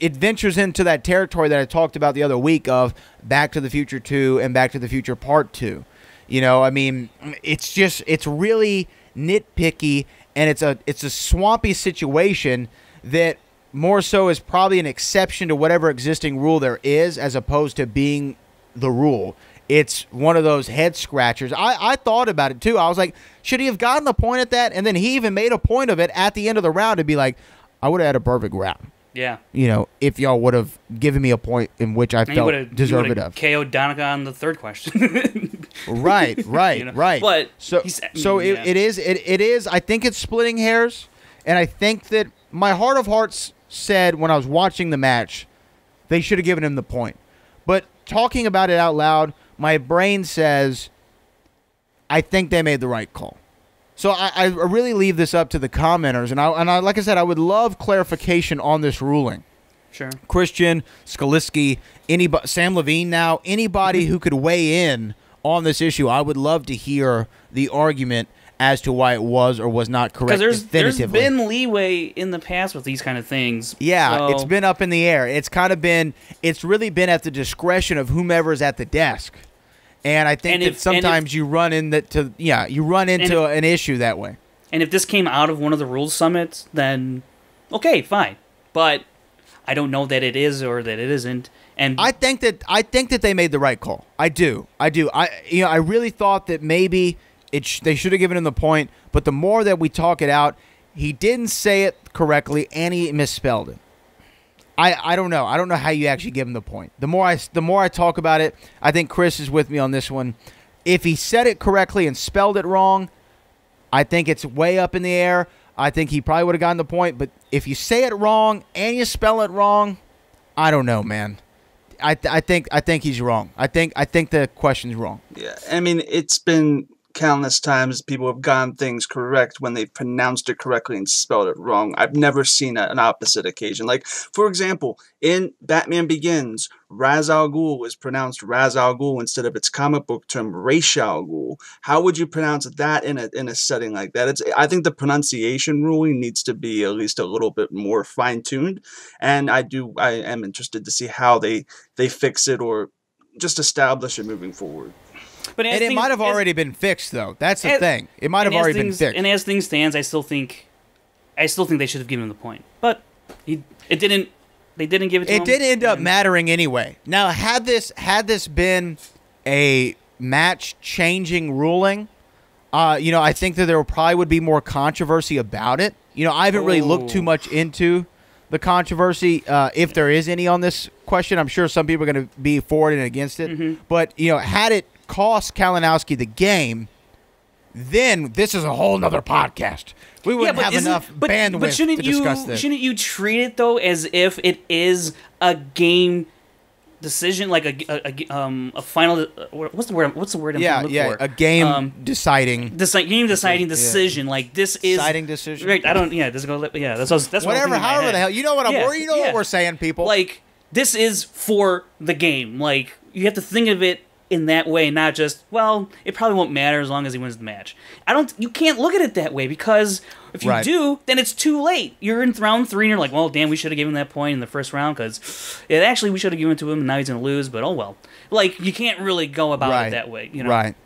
ventures into that territory that I talked about the other week of Back to the Future 2 and Back to the Future Part 2. You know, I mean, it's really nitpicky, and it's a swampy situation that more so is probably an exception to whatever existing rule there is, as opposed to being the rule. It's one of those head scratchers. I thought about it too. I was like, should he have gotten the point at that? And then he even made a point of it at the end of the round to be like, I would have had a perfect round. Yeah. You know, if y'all would have given me a point in which I felt deserved of. KO'd Donica on the third question. Right. You know? Right. But it is. I think it's splitting hairs, and I think that my heart of hearts said when I was watching the match, they should have given him the point. But talking about it out loud, my brain says, I think they made the right call. So I really leave this up to the commenters, and I like I said, I would love clarification on this ruling. Sure. Christian, Skaliski, anybody, Sam Levine now, anybody who could weigh in on this issue, I would love to hear the argument as to why it was or was not correct definitively. There's been leeway in the past with these kind of things. Yeah, so. It's been up in the air. It's really been at the discretion of whomever's at the desk. And I think that sometimes you run into an issue that way. And if this came out of one of the rules summits, then okay, fine. But I don't know that it is or that it isn't. And I think that they made the right call. I do. I really thought that maybe they should have given him the point, but the more that we talk it out, he didn't say it correctly and he misspelled it. I don't know. I don't know how you actually give him the point. The more I talk about it, I think Chris is with me on this one. If he said it correctly and spelled it wrong, I think it's way up in the air. I think he probably would have gotten the point. But if you say it wrong and you spell it wrong, I don't know, man. I think he's wrong. I think the question's wrong. Yeah, I mean, it's been countless times people have gotten things correct when they've pronounced it correctly and spelled it wrong. I've never seen an opposite occasion. Like, for example, in Batman Begins, Ra's al Ghul is pronounced Ra's al Ghul instead of its comic book term Ra's al Ghul. How would you pronounce that in a setting like that? I think the pronunciation ruling needs to be at least a little bit more fine-tuned, and I am interested to see how they fix it or just establish it moving forward. But it might have already been fixed, though. That's the thing. It might have already been fixed. And as things stands, I still think they should have given him the point. But they didn't give it to him. It did end up mattering anyway. Now, had this been a match-changing ruling, I think that there probably would be more controversy about it. I haven't really looked too much into the controversy, if there is any on this question. I'm sure some people are going to be for it and against it. Mm-hmm. But, had it cost Kalinowski the game, then this is a whole nother podcast. We wouldn't have enough bandwidth to discuss this. Shouldn't you treat it, though, as if it is a game decision, like a final... What's the word I'm looking for? A game deciding... game deciding decision. Like, this is... Deciding decision. Right, that's whatever, however the hell... You know what what we're saying, people. Like, this is for the game. Like, you have to think of it in that way, not just, well, it probably won't matter as long as he wins the match. You can't look at it that way, because if you do, then it's too late. You're in round 3 and you're like, well, damn, we should have given him that point in the first round, because we should have given it to him and now he's going to lose, but oh well. Like, you can't really go about it that way, Right.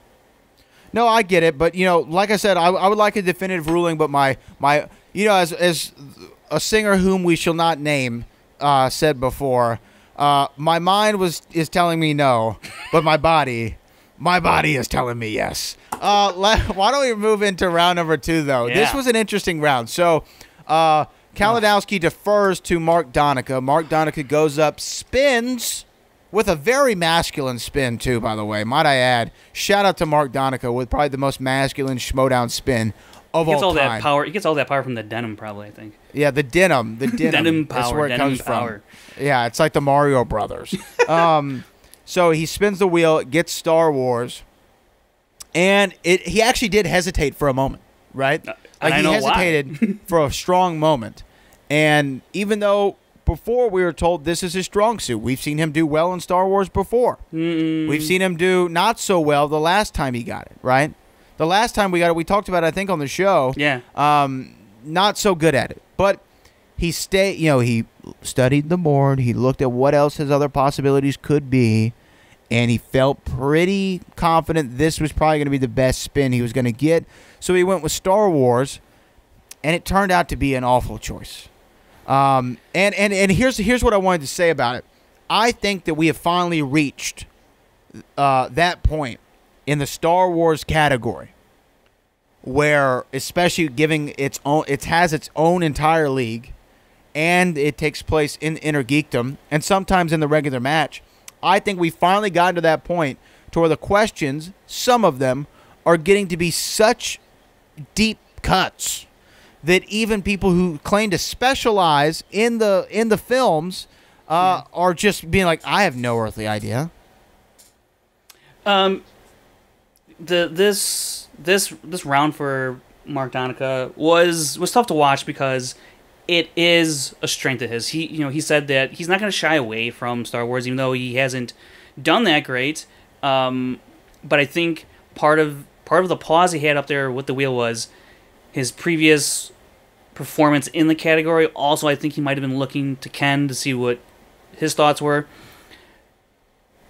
No, I get it, but like I said, I would like a definitive ruling. But my as a singer whom we shall not name said before, my mind is telling me no, but my body is telling me yes. Why don't we move into round number 2 though? Yeah. This was an interesting round. So Kalinowski defers to Mark Donica. Mark Donica goes up, spins. With a very masculine spin, too, by the way. Might I add. Shout out to Mark Donica with probably the most masculine Schmoedown spin of all time. That power. He gets all that power from the denim, probably, I think. Yeah, the denim. Denim power. That's where it denim comes power. from. Yeah, it's like the Mario Brothers. So he spins the wheel, gets Star Wars, and he actually did hesitate for a moment, right? Like he hesitated for a strong moment. And even though before we were told this is his strong suit. We've seen him do well in Star Wars before. We've seen him do not so well the last time he got it, right? The last time we got it, we talked about it, I think, on the show. Yeah. Not so good at it. But he he studied the board. He looked at what else his other possibilities could be. And he felt pretty confident this was probably going to be the best spin he was going to get. So he went with Star Wars. And it turned out to be an awful choice. And here's what I wanted to say about it. I think that we have finally reached that point in the Star Wars category where, especially giving it has its own entire league, and it takes place in Inner Geekdom and sometimes in the regular match. I think we finally gotten to that point to where the questions, some of them, are getting to be such deep cuts that even people who claim to specialize in the films are just being like, I have no earthly idea. This round for Mark Donica was tough to watch because it is a strength of his. He said that he's not going to shy away from Star Wars, even though he hasn't done that great. But I think part of the pause he had up there with the wheel was his previous performance in the category. Also, I think he might have been looking to Ken to see what his thoughts were.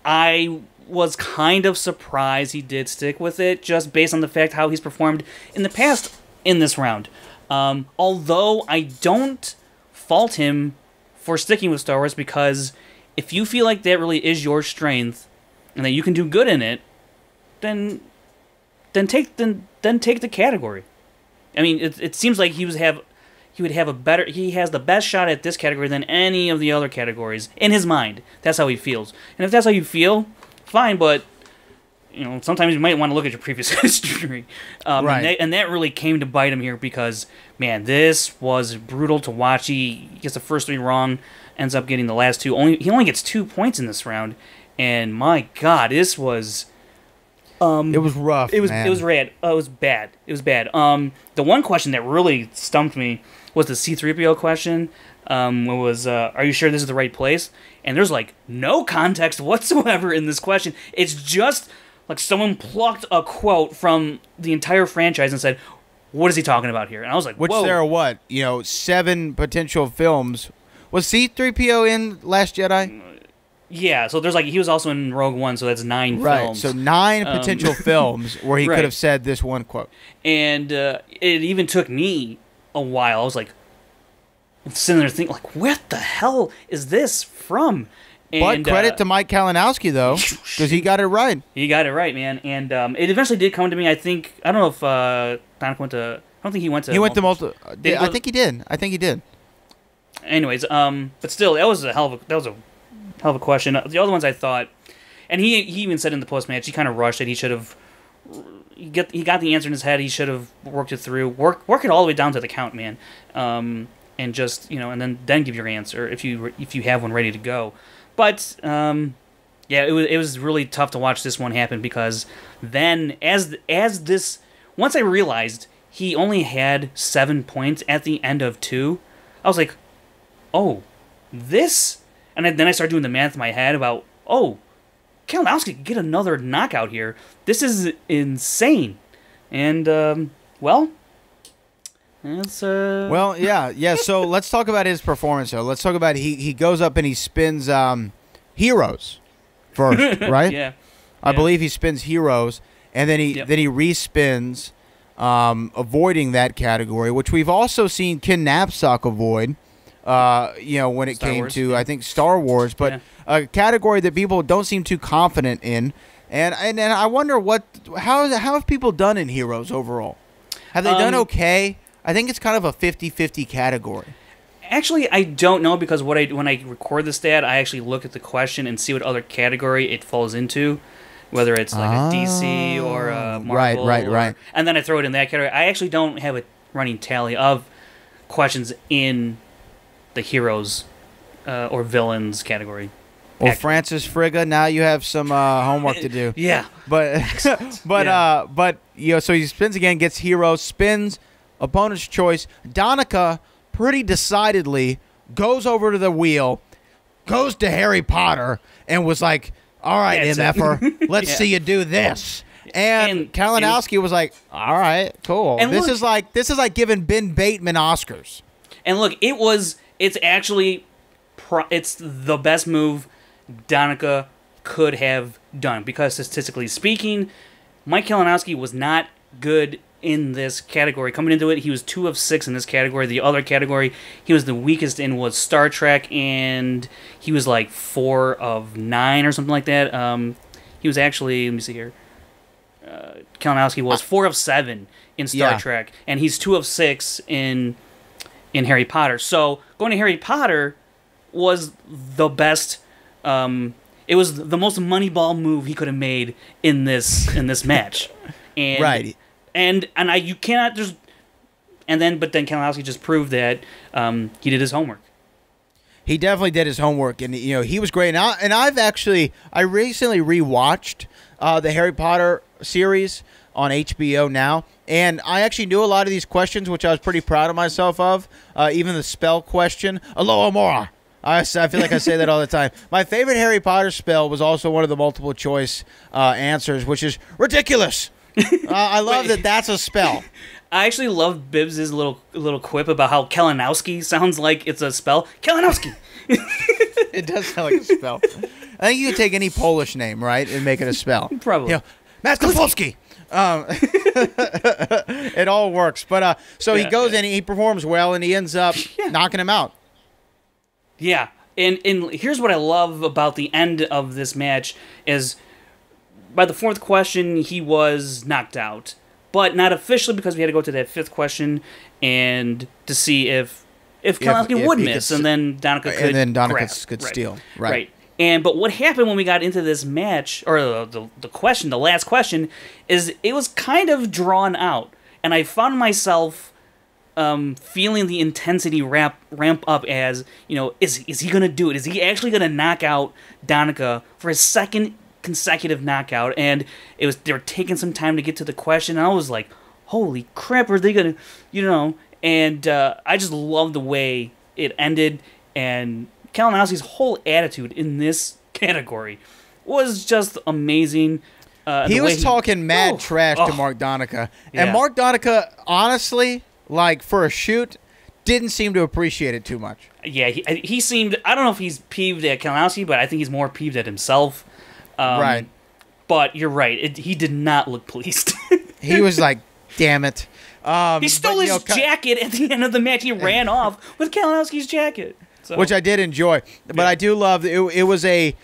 I was kind of surprised he did stick with it, just based on the fact how he's performed in the past in this round. Although I don't fault him for sticking with Star Wars, because if you feel like that really is your strength and that you can do good in it, then take the category. I mean, it seems like he has the best shot at this category than any of the other categories in his mind. That's how he feels. And if that's how you feel, fine, but sometimes you might want to look at your previous history. Right. And that really came to bite him here because, man, this was brutal to watch. He gets the first 3 wrong, ends up getting the last 2. He only gets 2 points in this round, and my God, this was... it was rough, It was man. It was rad. It was bad. It was bad. The one question that really stumped me was the C-3PO question. It was, are you sure this is the right place? And there's no context whatsoever in this question. It's just like someone plucked a quote from the entire franchise and said, "What is he talking about here?" And I was like, which whoa. there are what 7 potential films. Was C-3PO in Last Jedi? Yeah, so there's he was also in Rogue One, so that's 9 Right, films. so 9 potential films where he Right. could have said this one quote. And it even took me a while. I was sitting there thinking, what the hell is this from? But credit to Mike Kalinowski, though, because he got it right. He got it right, man. And it eventually did come to me. I don't know if Donica went to... I don't think he went to... He went to multiple... Did- I think he did. Anyways, but still, that was a hell of a question. The other ones I thought... And he even said in the post-match, he kind of rushed it. He should have... He got the answer in his head. He should have worked it through. Work it all the way down to the count, man. And just, and then give your answer if you have one ready to go. But yeah, it was really tough to watch this one happen, because then as this, once I realized he only had 7 points at the end of 2, I was like, oh, this, and then I started doing the math in my head about, oh, Kalinowski could get another knockout here. This is insane. And well. It's, Well, yeah. So let's talk about his performance, though. Let's talk about he goes up and he spins Heroes first, right? Yeah. I believe he spins Heroes, and then he respins, avoiding that category, which we've also seen Ken Knapsack avoid. When it came to I think Star Wars, but a category that people don't seem too confident in. And I wonder how have people done in Heroes overall? Have they done okay? I think it's kind of a 50-50 category. Actually, I don't know because when I record the stat, I actually look at the question and see what other category it falls into, whether it's like a DC or a Marvel. Right. And then I throw it in that category. I actually don't have a running tally of questions in the Heroes or Villains category. Well, Francis Frigga, now you have some homework to do. Yeah. But so he spins again, gets Heroes, spins, opponent's choice. Donica pretty decidedly goes over to the wheel, goes to Harry Potter, and was like, all right, MFer, let's see you do this. And Kalinowski was like, all right, cool. And this is like giving Ben Bateman Oscars. And look, it's actually it's the best move Donica could have done because statistically speaking, Mike Kalinowski was not good in this category. Coming into it, he was 2 of 6 in this category. The other category he was the weakest in was Star Trek, and he was like 4 of 9 or something like that. He was actually, let me see here, Kalinowski was 4 of 7 in Star Trek, and he's 2 of 6 in Harry Potter. So going to Harry Potter was the best. It was the most Moneyball move he could have made in this match. And, right. And you cannot just. But then Kalinowski just proved that he did his homework. He definitely did his homework, and he was great. And I recently rewatched the Harry Potter series on HBO now, and I actually knew a lot of these questions, which I was pretty proud of myself of. Even the spell question, Aloha Mora. I feel like I say that all the time. My favorite Harry Potter spell was also one of the multiple choice answers, which is ridiculous. I love that that's a spell. I actually love Bibbs' little quip about how Kalinowski sounds like it's a spell. Kalinowski! It does sound like a spell. I think you can take any Polish name, right, and make it a spell. Probably. Master Polski! It all works. But he goes in, he performs well, and he ends up knocking him out. Yeah, and here's what I love about the end of this match is by the 4th question, he was knocked out. But not officially because we had to go to that 5th question and to see if Kalinowski would miss, and then Donica could could steal. Right. But what happened when we got into this match, or the last question, is it was kind of drawn out. And I found myself feeling the intensity ramp up as, is he going to do it? Is he actually going to knock out Donica for his 2nd consecutive knockout? And they were taking some time to get to the question, and I was like, holy crap, are they going to, and I just love the way it ended, and Kalinowski's whole attitude in this category was just amazing. He was talking mad trash to Mark Donica, and Mark Donica, honestly, like for a shoot, didn't seem to appreciate it too much. Yeah, he seemed, I don't know if he's peeved at Kalinowski, but I think he's more peeved at himself. Right. But you're right, he did not look pleased. He was like, damn it. He stole his jacket at the end of the match. He ran off with Kalinowski's jacket. So. Which I did enjoy. But I do love, it was I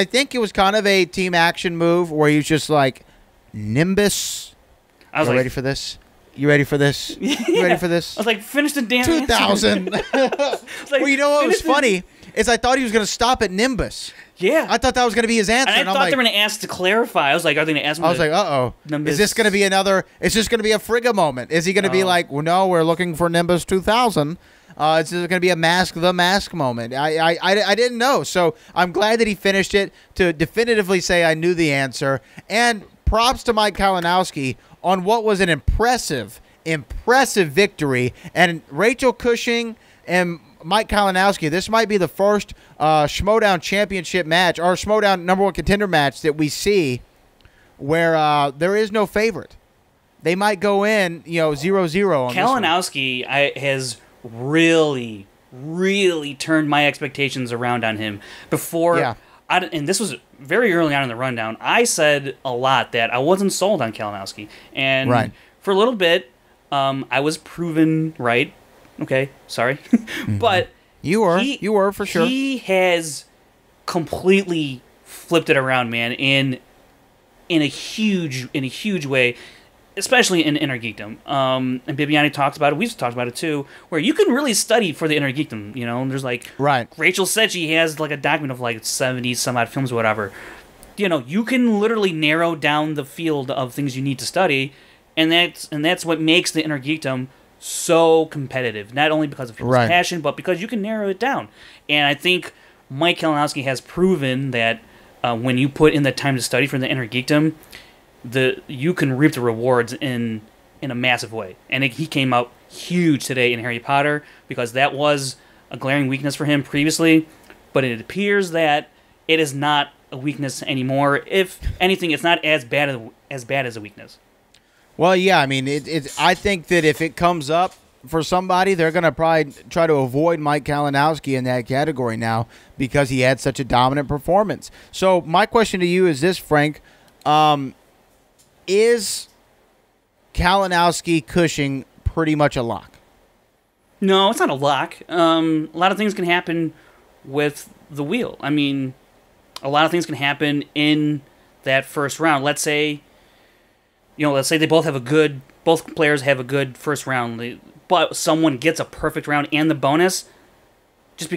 think it was kind of a team action move where he was just like, Nimbus. Ready for this? You ready for this? You ready for this? I was like, finish the damn 2000. Well, you know what was funny? Is I thought he was going to stop at Nimbus. Yeah. I thought that was going to be his answer. And I thought they were going to ask to clarify. I was like, are they going to ask him? I was like, uh-oh. Nimbus. Is this going to be is this going to be a Frigga moment? Is he going to be like, well, no, we're looking for Nimbus 2000. It's going to be a the mask moment. I didn't know. So I'm glad that he finished it to definitively say I knew the answer. And props to Mike Kalinowski on what was an impressive victory. And Rachel Cushing and Mike Kalinowski, this might be the first Schmoedown championship match or Schmoedown #1 contender match that we see where there is no favorite. They might go in, 0-0 on Kalinowski has really turned my expectations around on him. Before, and this was very early on in the rundown, I said a lot that I wasn't sold on Kalinowski. And for a little bit, I was proven right. Okay, sorry. But you were for sure. He has completely flipped it around, man, in a huge way, especially in Inner Geekdom. And Bibiani talks about it. We've talked about it too, where you can really study for the Inner Geekdom. You know, and there's like Rachel said she has like a document of like 70 some odd films or whatever. You know, you can literally narrow down the field of things you need to study, and that's what makes the Inner Geekdom so competitive. Not only because of people's passion, but because you can narrow it down. And I think Mike Kalinowski has proven that when you put in the time to study for the Inner Geekdom, you can reap the rewards in a massive way. And he came out huge today in Harry Potter because that was a glaring weakness for him previously, but it appears that it is not a weakness anymore. If anything, it's not as bad as a weakness. Well, yeah, I mean, I think that if it comes up for somebody, they're going to probably try to avoid Mike Kalinowski in that category now because he had such a dominant performance. So my question to you is this, Frank. Is Kalinowski-Cushing pretty much a lock? No, it's not a lock. A lot of things can happen with the wheel. I mean, a lot of things can happen in that first round. Let's say they both players have a good first round, but someone gets a perfect round and the bonus.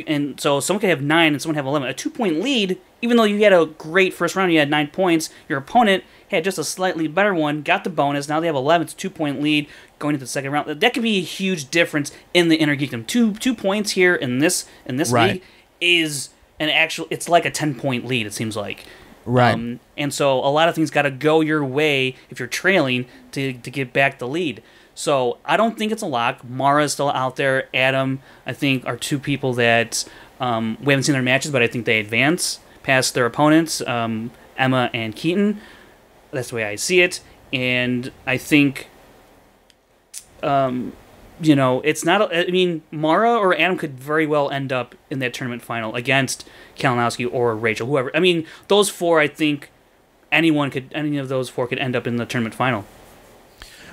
And so someone could have 9 and someone have 11. A 2-point lead, even though you had a great first round, you had 9 points, your opponent had just a slightly better one, got the bonus, now they have 11, it's a 2-point lead going into the second round. That could be a huge difference in the Inner Geekdom. 2 points here in this league is it's like a 10-point lead, it seems like. Right. And so a lot of things got to go your way if you're trailing to get back the lead. So I don't think it's a lock. Mara is still out there. Adam, I think, are 2 people that we haven't seen their matches, but I think they advance past their opponents, Emma and Keaton. That's the way I see it. And I think, it's not... I mean, Mara or Adam could very well end up in that tournament final against Kalinowski or Rachel, whoever. I mean, those 4, I think any of those 4 could end up in the tournament final.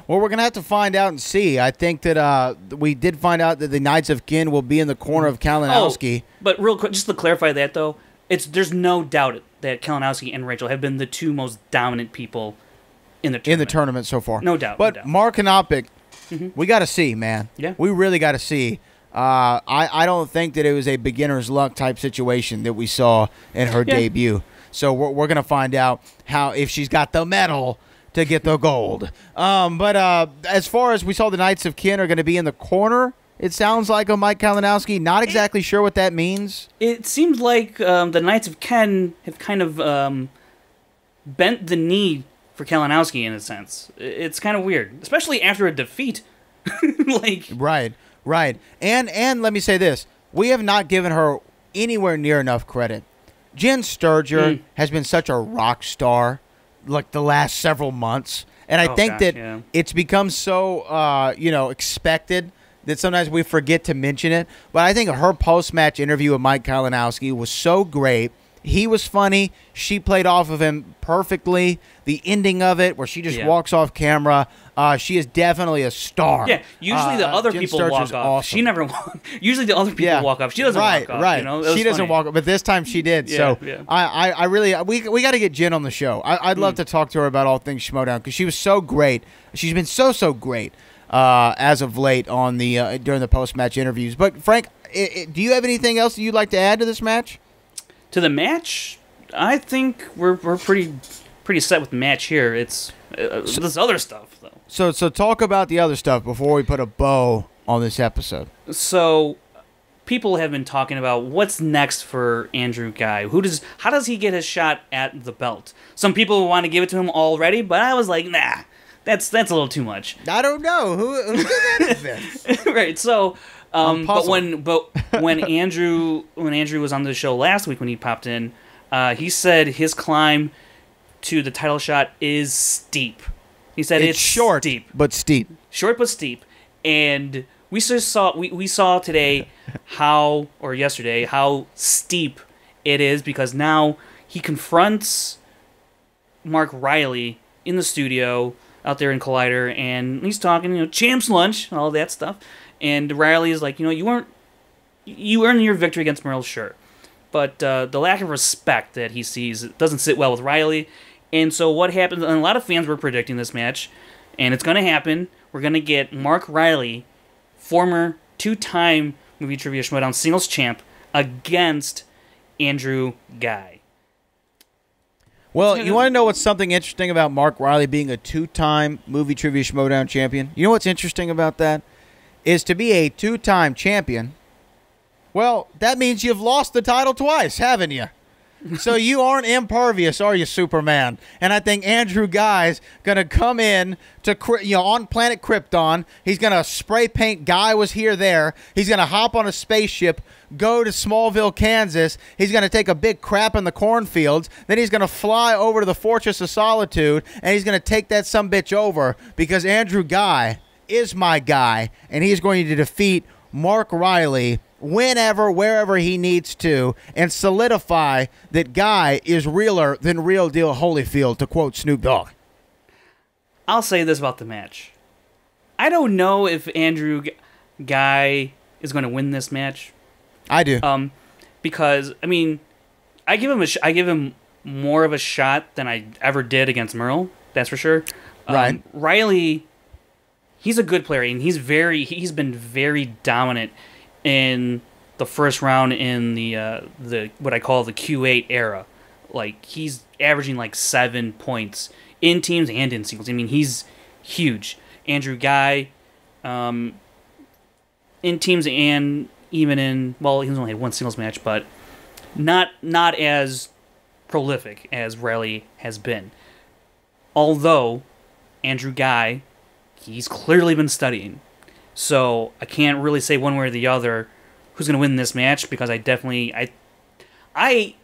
Well, we're going to have to find out and see. I think that we did find out that the Knights of Kin will be in the corner of Kalinowski. But real quick, just to clarify that, though, there's no doubt that Kalinowski and Rachel have been the 2 most dominant people in the tournament so far. No doubt. But Mark and Opic, we got to see, man. Yeah. We really got to see. I don't think that it was a beginner's luck type situation that we saw in her debut. So we're going to find out if she's got the medal to get the gold. But as far as we saw, the Knights of Kin are going to be in the corner, it sounds like, of Mike Kalinowski. Not exactly sure what that means. It seems like the Knights of Kin have kind of bent the knee for Kalinowski in a sense. It's kind of weird, especially after a defeat. Right. And let me say this. We have not given her anywhere near enough credit. Jen Sturger has been such a rock star like the last several months, and I think it's become so expected that sometimes we forget to mention it. But I think her post-match interview with Mike Kalinowski was so great. He was funny. She played off of him perfectly. The ending of it, where she just walks off camera, she is definitely a star. Yeah, usually the other people walk off. Awesome. She never walks. Usually the other people walk off. She doesn't walk off. Right, you know? She doesn't walk off, but this time she did. I really, we got to get Jen on the show. I'd love to talk to her about all things Schmoedown because she was so great. She's been so great as of late on the during the post-match interviews. But Frank, do you have anything else that you'd like to add to this match? To the match, I think we're pretty set with the match here. It's this other stuff though. So talk about the other stuff before we put a bow on this episode. So people have been talking about what's next for Andrew Guy. How does he get his shot at the belt? Some people want to give it to him already, but I was like, nah, that's a little too much. I don't know who's gonna this. Right. So. But when Andrew was on the show last week when he popped in, he said his climb to the title shot is steep. He said it's short, steep, but steep. Short but steep, and we saw today yesterday how steep it is because now he confronts Mark Riley in the studio out there in Collider, and he's talking, champs lunch and all that stuff. And Riley is like, you earned your victory against Merle, sure. But the lack of respect that he sees doesn't sit well with Riley. And so what happens, and a lot of fans were predicting this match, and it's going to happen. We're going to get Mark Riley, former 2-time Movie Trivia Schmoedown singles champ, against Andrew Guy. Well, you want to know what's something interesting about Mark Riley being a 2-time Movie Trivia Schmoedown champion? You know what's interesting about that? Is to be a 2-time champion, well, that means you've lost the title twice, haven't you? So you aren't impervious, are you, Superman? And I think Andrew Guy's going to come in to, on planet Krypton. He's going to spray paint Guy was there. He's going to hop on a spaceship, go to Smallville, Kansas. He's going to take a big crap in the cornfields. Then he's going to fly over to the Fortress of Solitude, and he's going to take that sumbitch over because Andrew Guy is my guy, and he's going to defeat Mark Riley whenever, wherever he needs to, and solidify that Guy is realer than Real Deal Holyfield, to quote Snoop Dogg. I'll say this about the match. I don't know if Andrew Guy is going to win this match. I do. Because, I give him more of a shot than I ever did against Merle, that's for sure. Right. Riley, he's a good player, and he's been very dominant in the first round in the what I call the Q8 era. Like, he's averaging like 7 points in teams and in singles. He's huge. Andrew Guy, in teams and even in, well, he's only had one singles match, but not as prolific as Riley has been. Although Andrew Guy, he's clearly been studying. So I can't really say one way or the other who's going to win this match, because I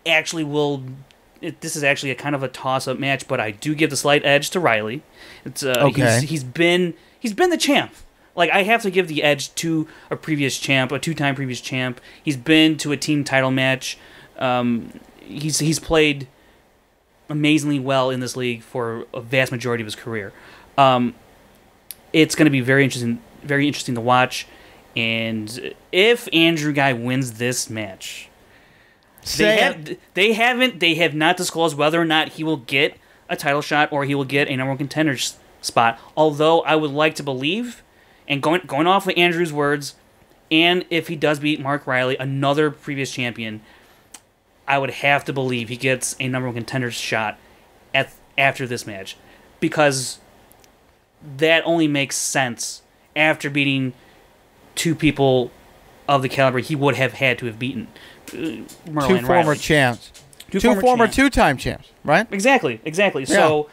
actually will. This is actually a kind of a toss-up match, but I do give the slight edge to Riley. It's okay. He's been the champ. Like, I have to give the edge to a previous champ, a 2-time previous champ. He's been to a team title match. He's played amazingly well in this league for a vast majority of his career. It's going to be very interesting to watch. And if Andrew Guy wins this match, they have not disclosed whether or not he will get a title shot or he will get a number one contender spot. Although I would like to believe, and going off of Andrew's words, and if he does beat Mark Riley, another previous champion, I would have to believe he gets a number one contender shot after this match, because that only makes sense after beating two people of the caliber he would have had to have beaten. Merle two former champs. Two former 2-time champs, right? Exactly. Yeah. So,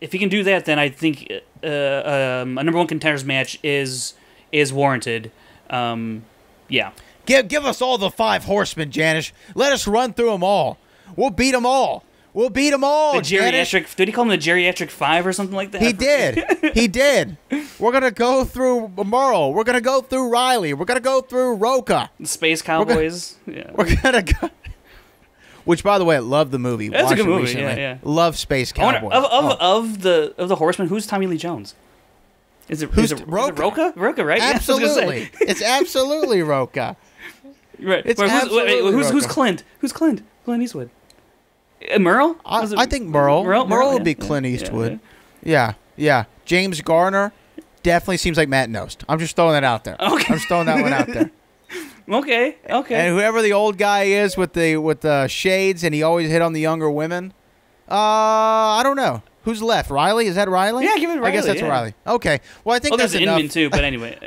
if he can do that, then I think a number one contenders match is warranted. Yeah. Give us all the 5 horsemen, Janisch. Let us run through them all. We'll beat them all. The geriatric. Did he call him the geriatric 5 or something like that? He did. He did. We're gonna go through Merle. We're gonna go through Riley. We're gonna go through Roca. The Space Cowboys. We're gonna go. Which, by the way, I love the movie. That's Watched a good movie. Recently. Yeah. Love Space Cowboys. Of the Horsemen, who's Tommy Lee Jones? Is it Roca? Roca, right? Absolutely. It's absolutely Roca. Right. It's absolutely who's Clint? Who's Clint? Clint Eastwood. Merle? I think Merle. Merle would be Clint Eastwood. Yeah. James Garner definitely seems like Matt Nost. I'm just throwing that out there. Okay. I'm just throwing that one out there. Okay. And whoever the old guy is with the shades and he always hit on the younger women, I don't know. Who's left? Riley? Is that Riley? Yeah, give it to Riley. I guess that's Riley. Okay. Well, I think that's enough. Inman too, but anyway.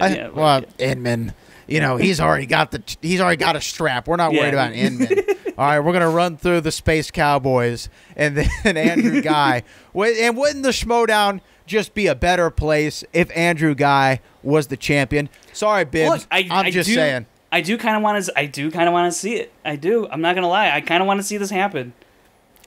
Inman. He's already got a strap. We're not worried about Inman. All right, we're gonna run through the Space Cowboys and then Andrew Guy. And wouldn't the Schmoedown just be a better place if Andrew Guy was the champion? Sorry, Bibbs. Look, I'm just saying. I do kind of want to see it. I do. I'm not gonna lie. I kind of want to see this happen.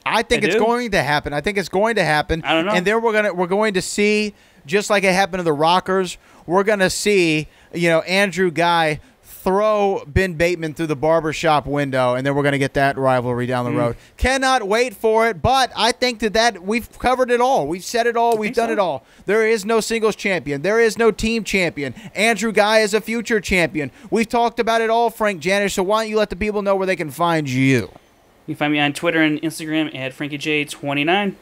I think it's going to happen. I don't know. And then we're going to see, just like it happened to the Rockers, we're going to see, Andrew Guy throw Ben Bateman through the barbershop window, and then we're going to get that rivalry down the road. Cannot wait for it, but I think that we've covered it all. We've said it all. We've done it all. There is no singles champion. There is no team champion. Andrew Guy is a future champion. We've talked about it all, Frank Janisch, so why don't you let the people know where they can find you? You can find me on Twitter and Instagram at FrankieJ29.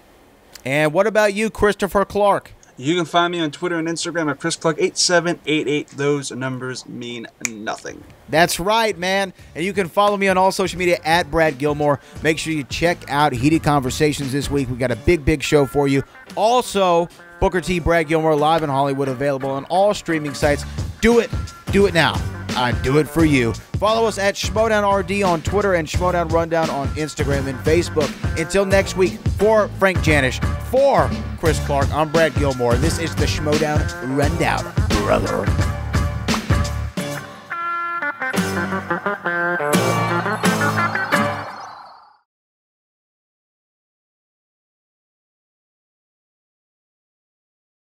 And what about you, Christopher Clark? You can find me on Twitter and Instagram at ChrisClark8788. Those numbers mean nothing. That's right, man. And you can follow me on all social media at Brad Gilmore. Make sure you check out Heated Conversations this week. We got a big show for you. Also, Booker T. Brad Gilmore live in Hollywood, available on all streaming sites. Do it. Do it now. I do it for you. Follow us at Schmoedown RD on Twitter and Schmoedown Rundown on Instagram and Facebook. Until next week, for Frank Janisch, for Chris Clark, I'm Brad Gilmore. This is the Schmoedown Rundown, brother.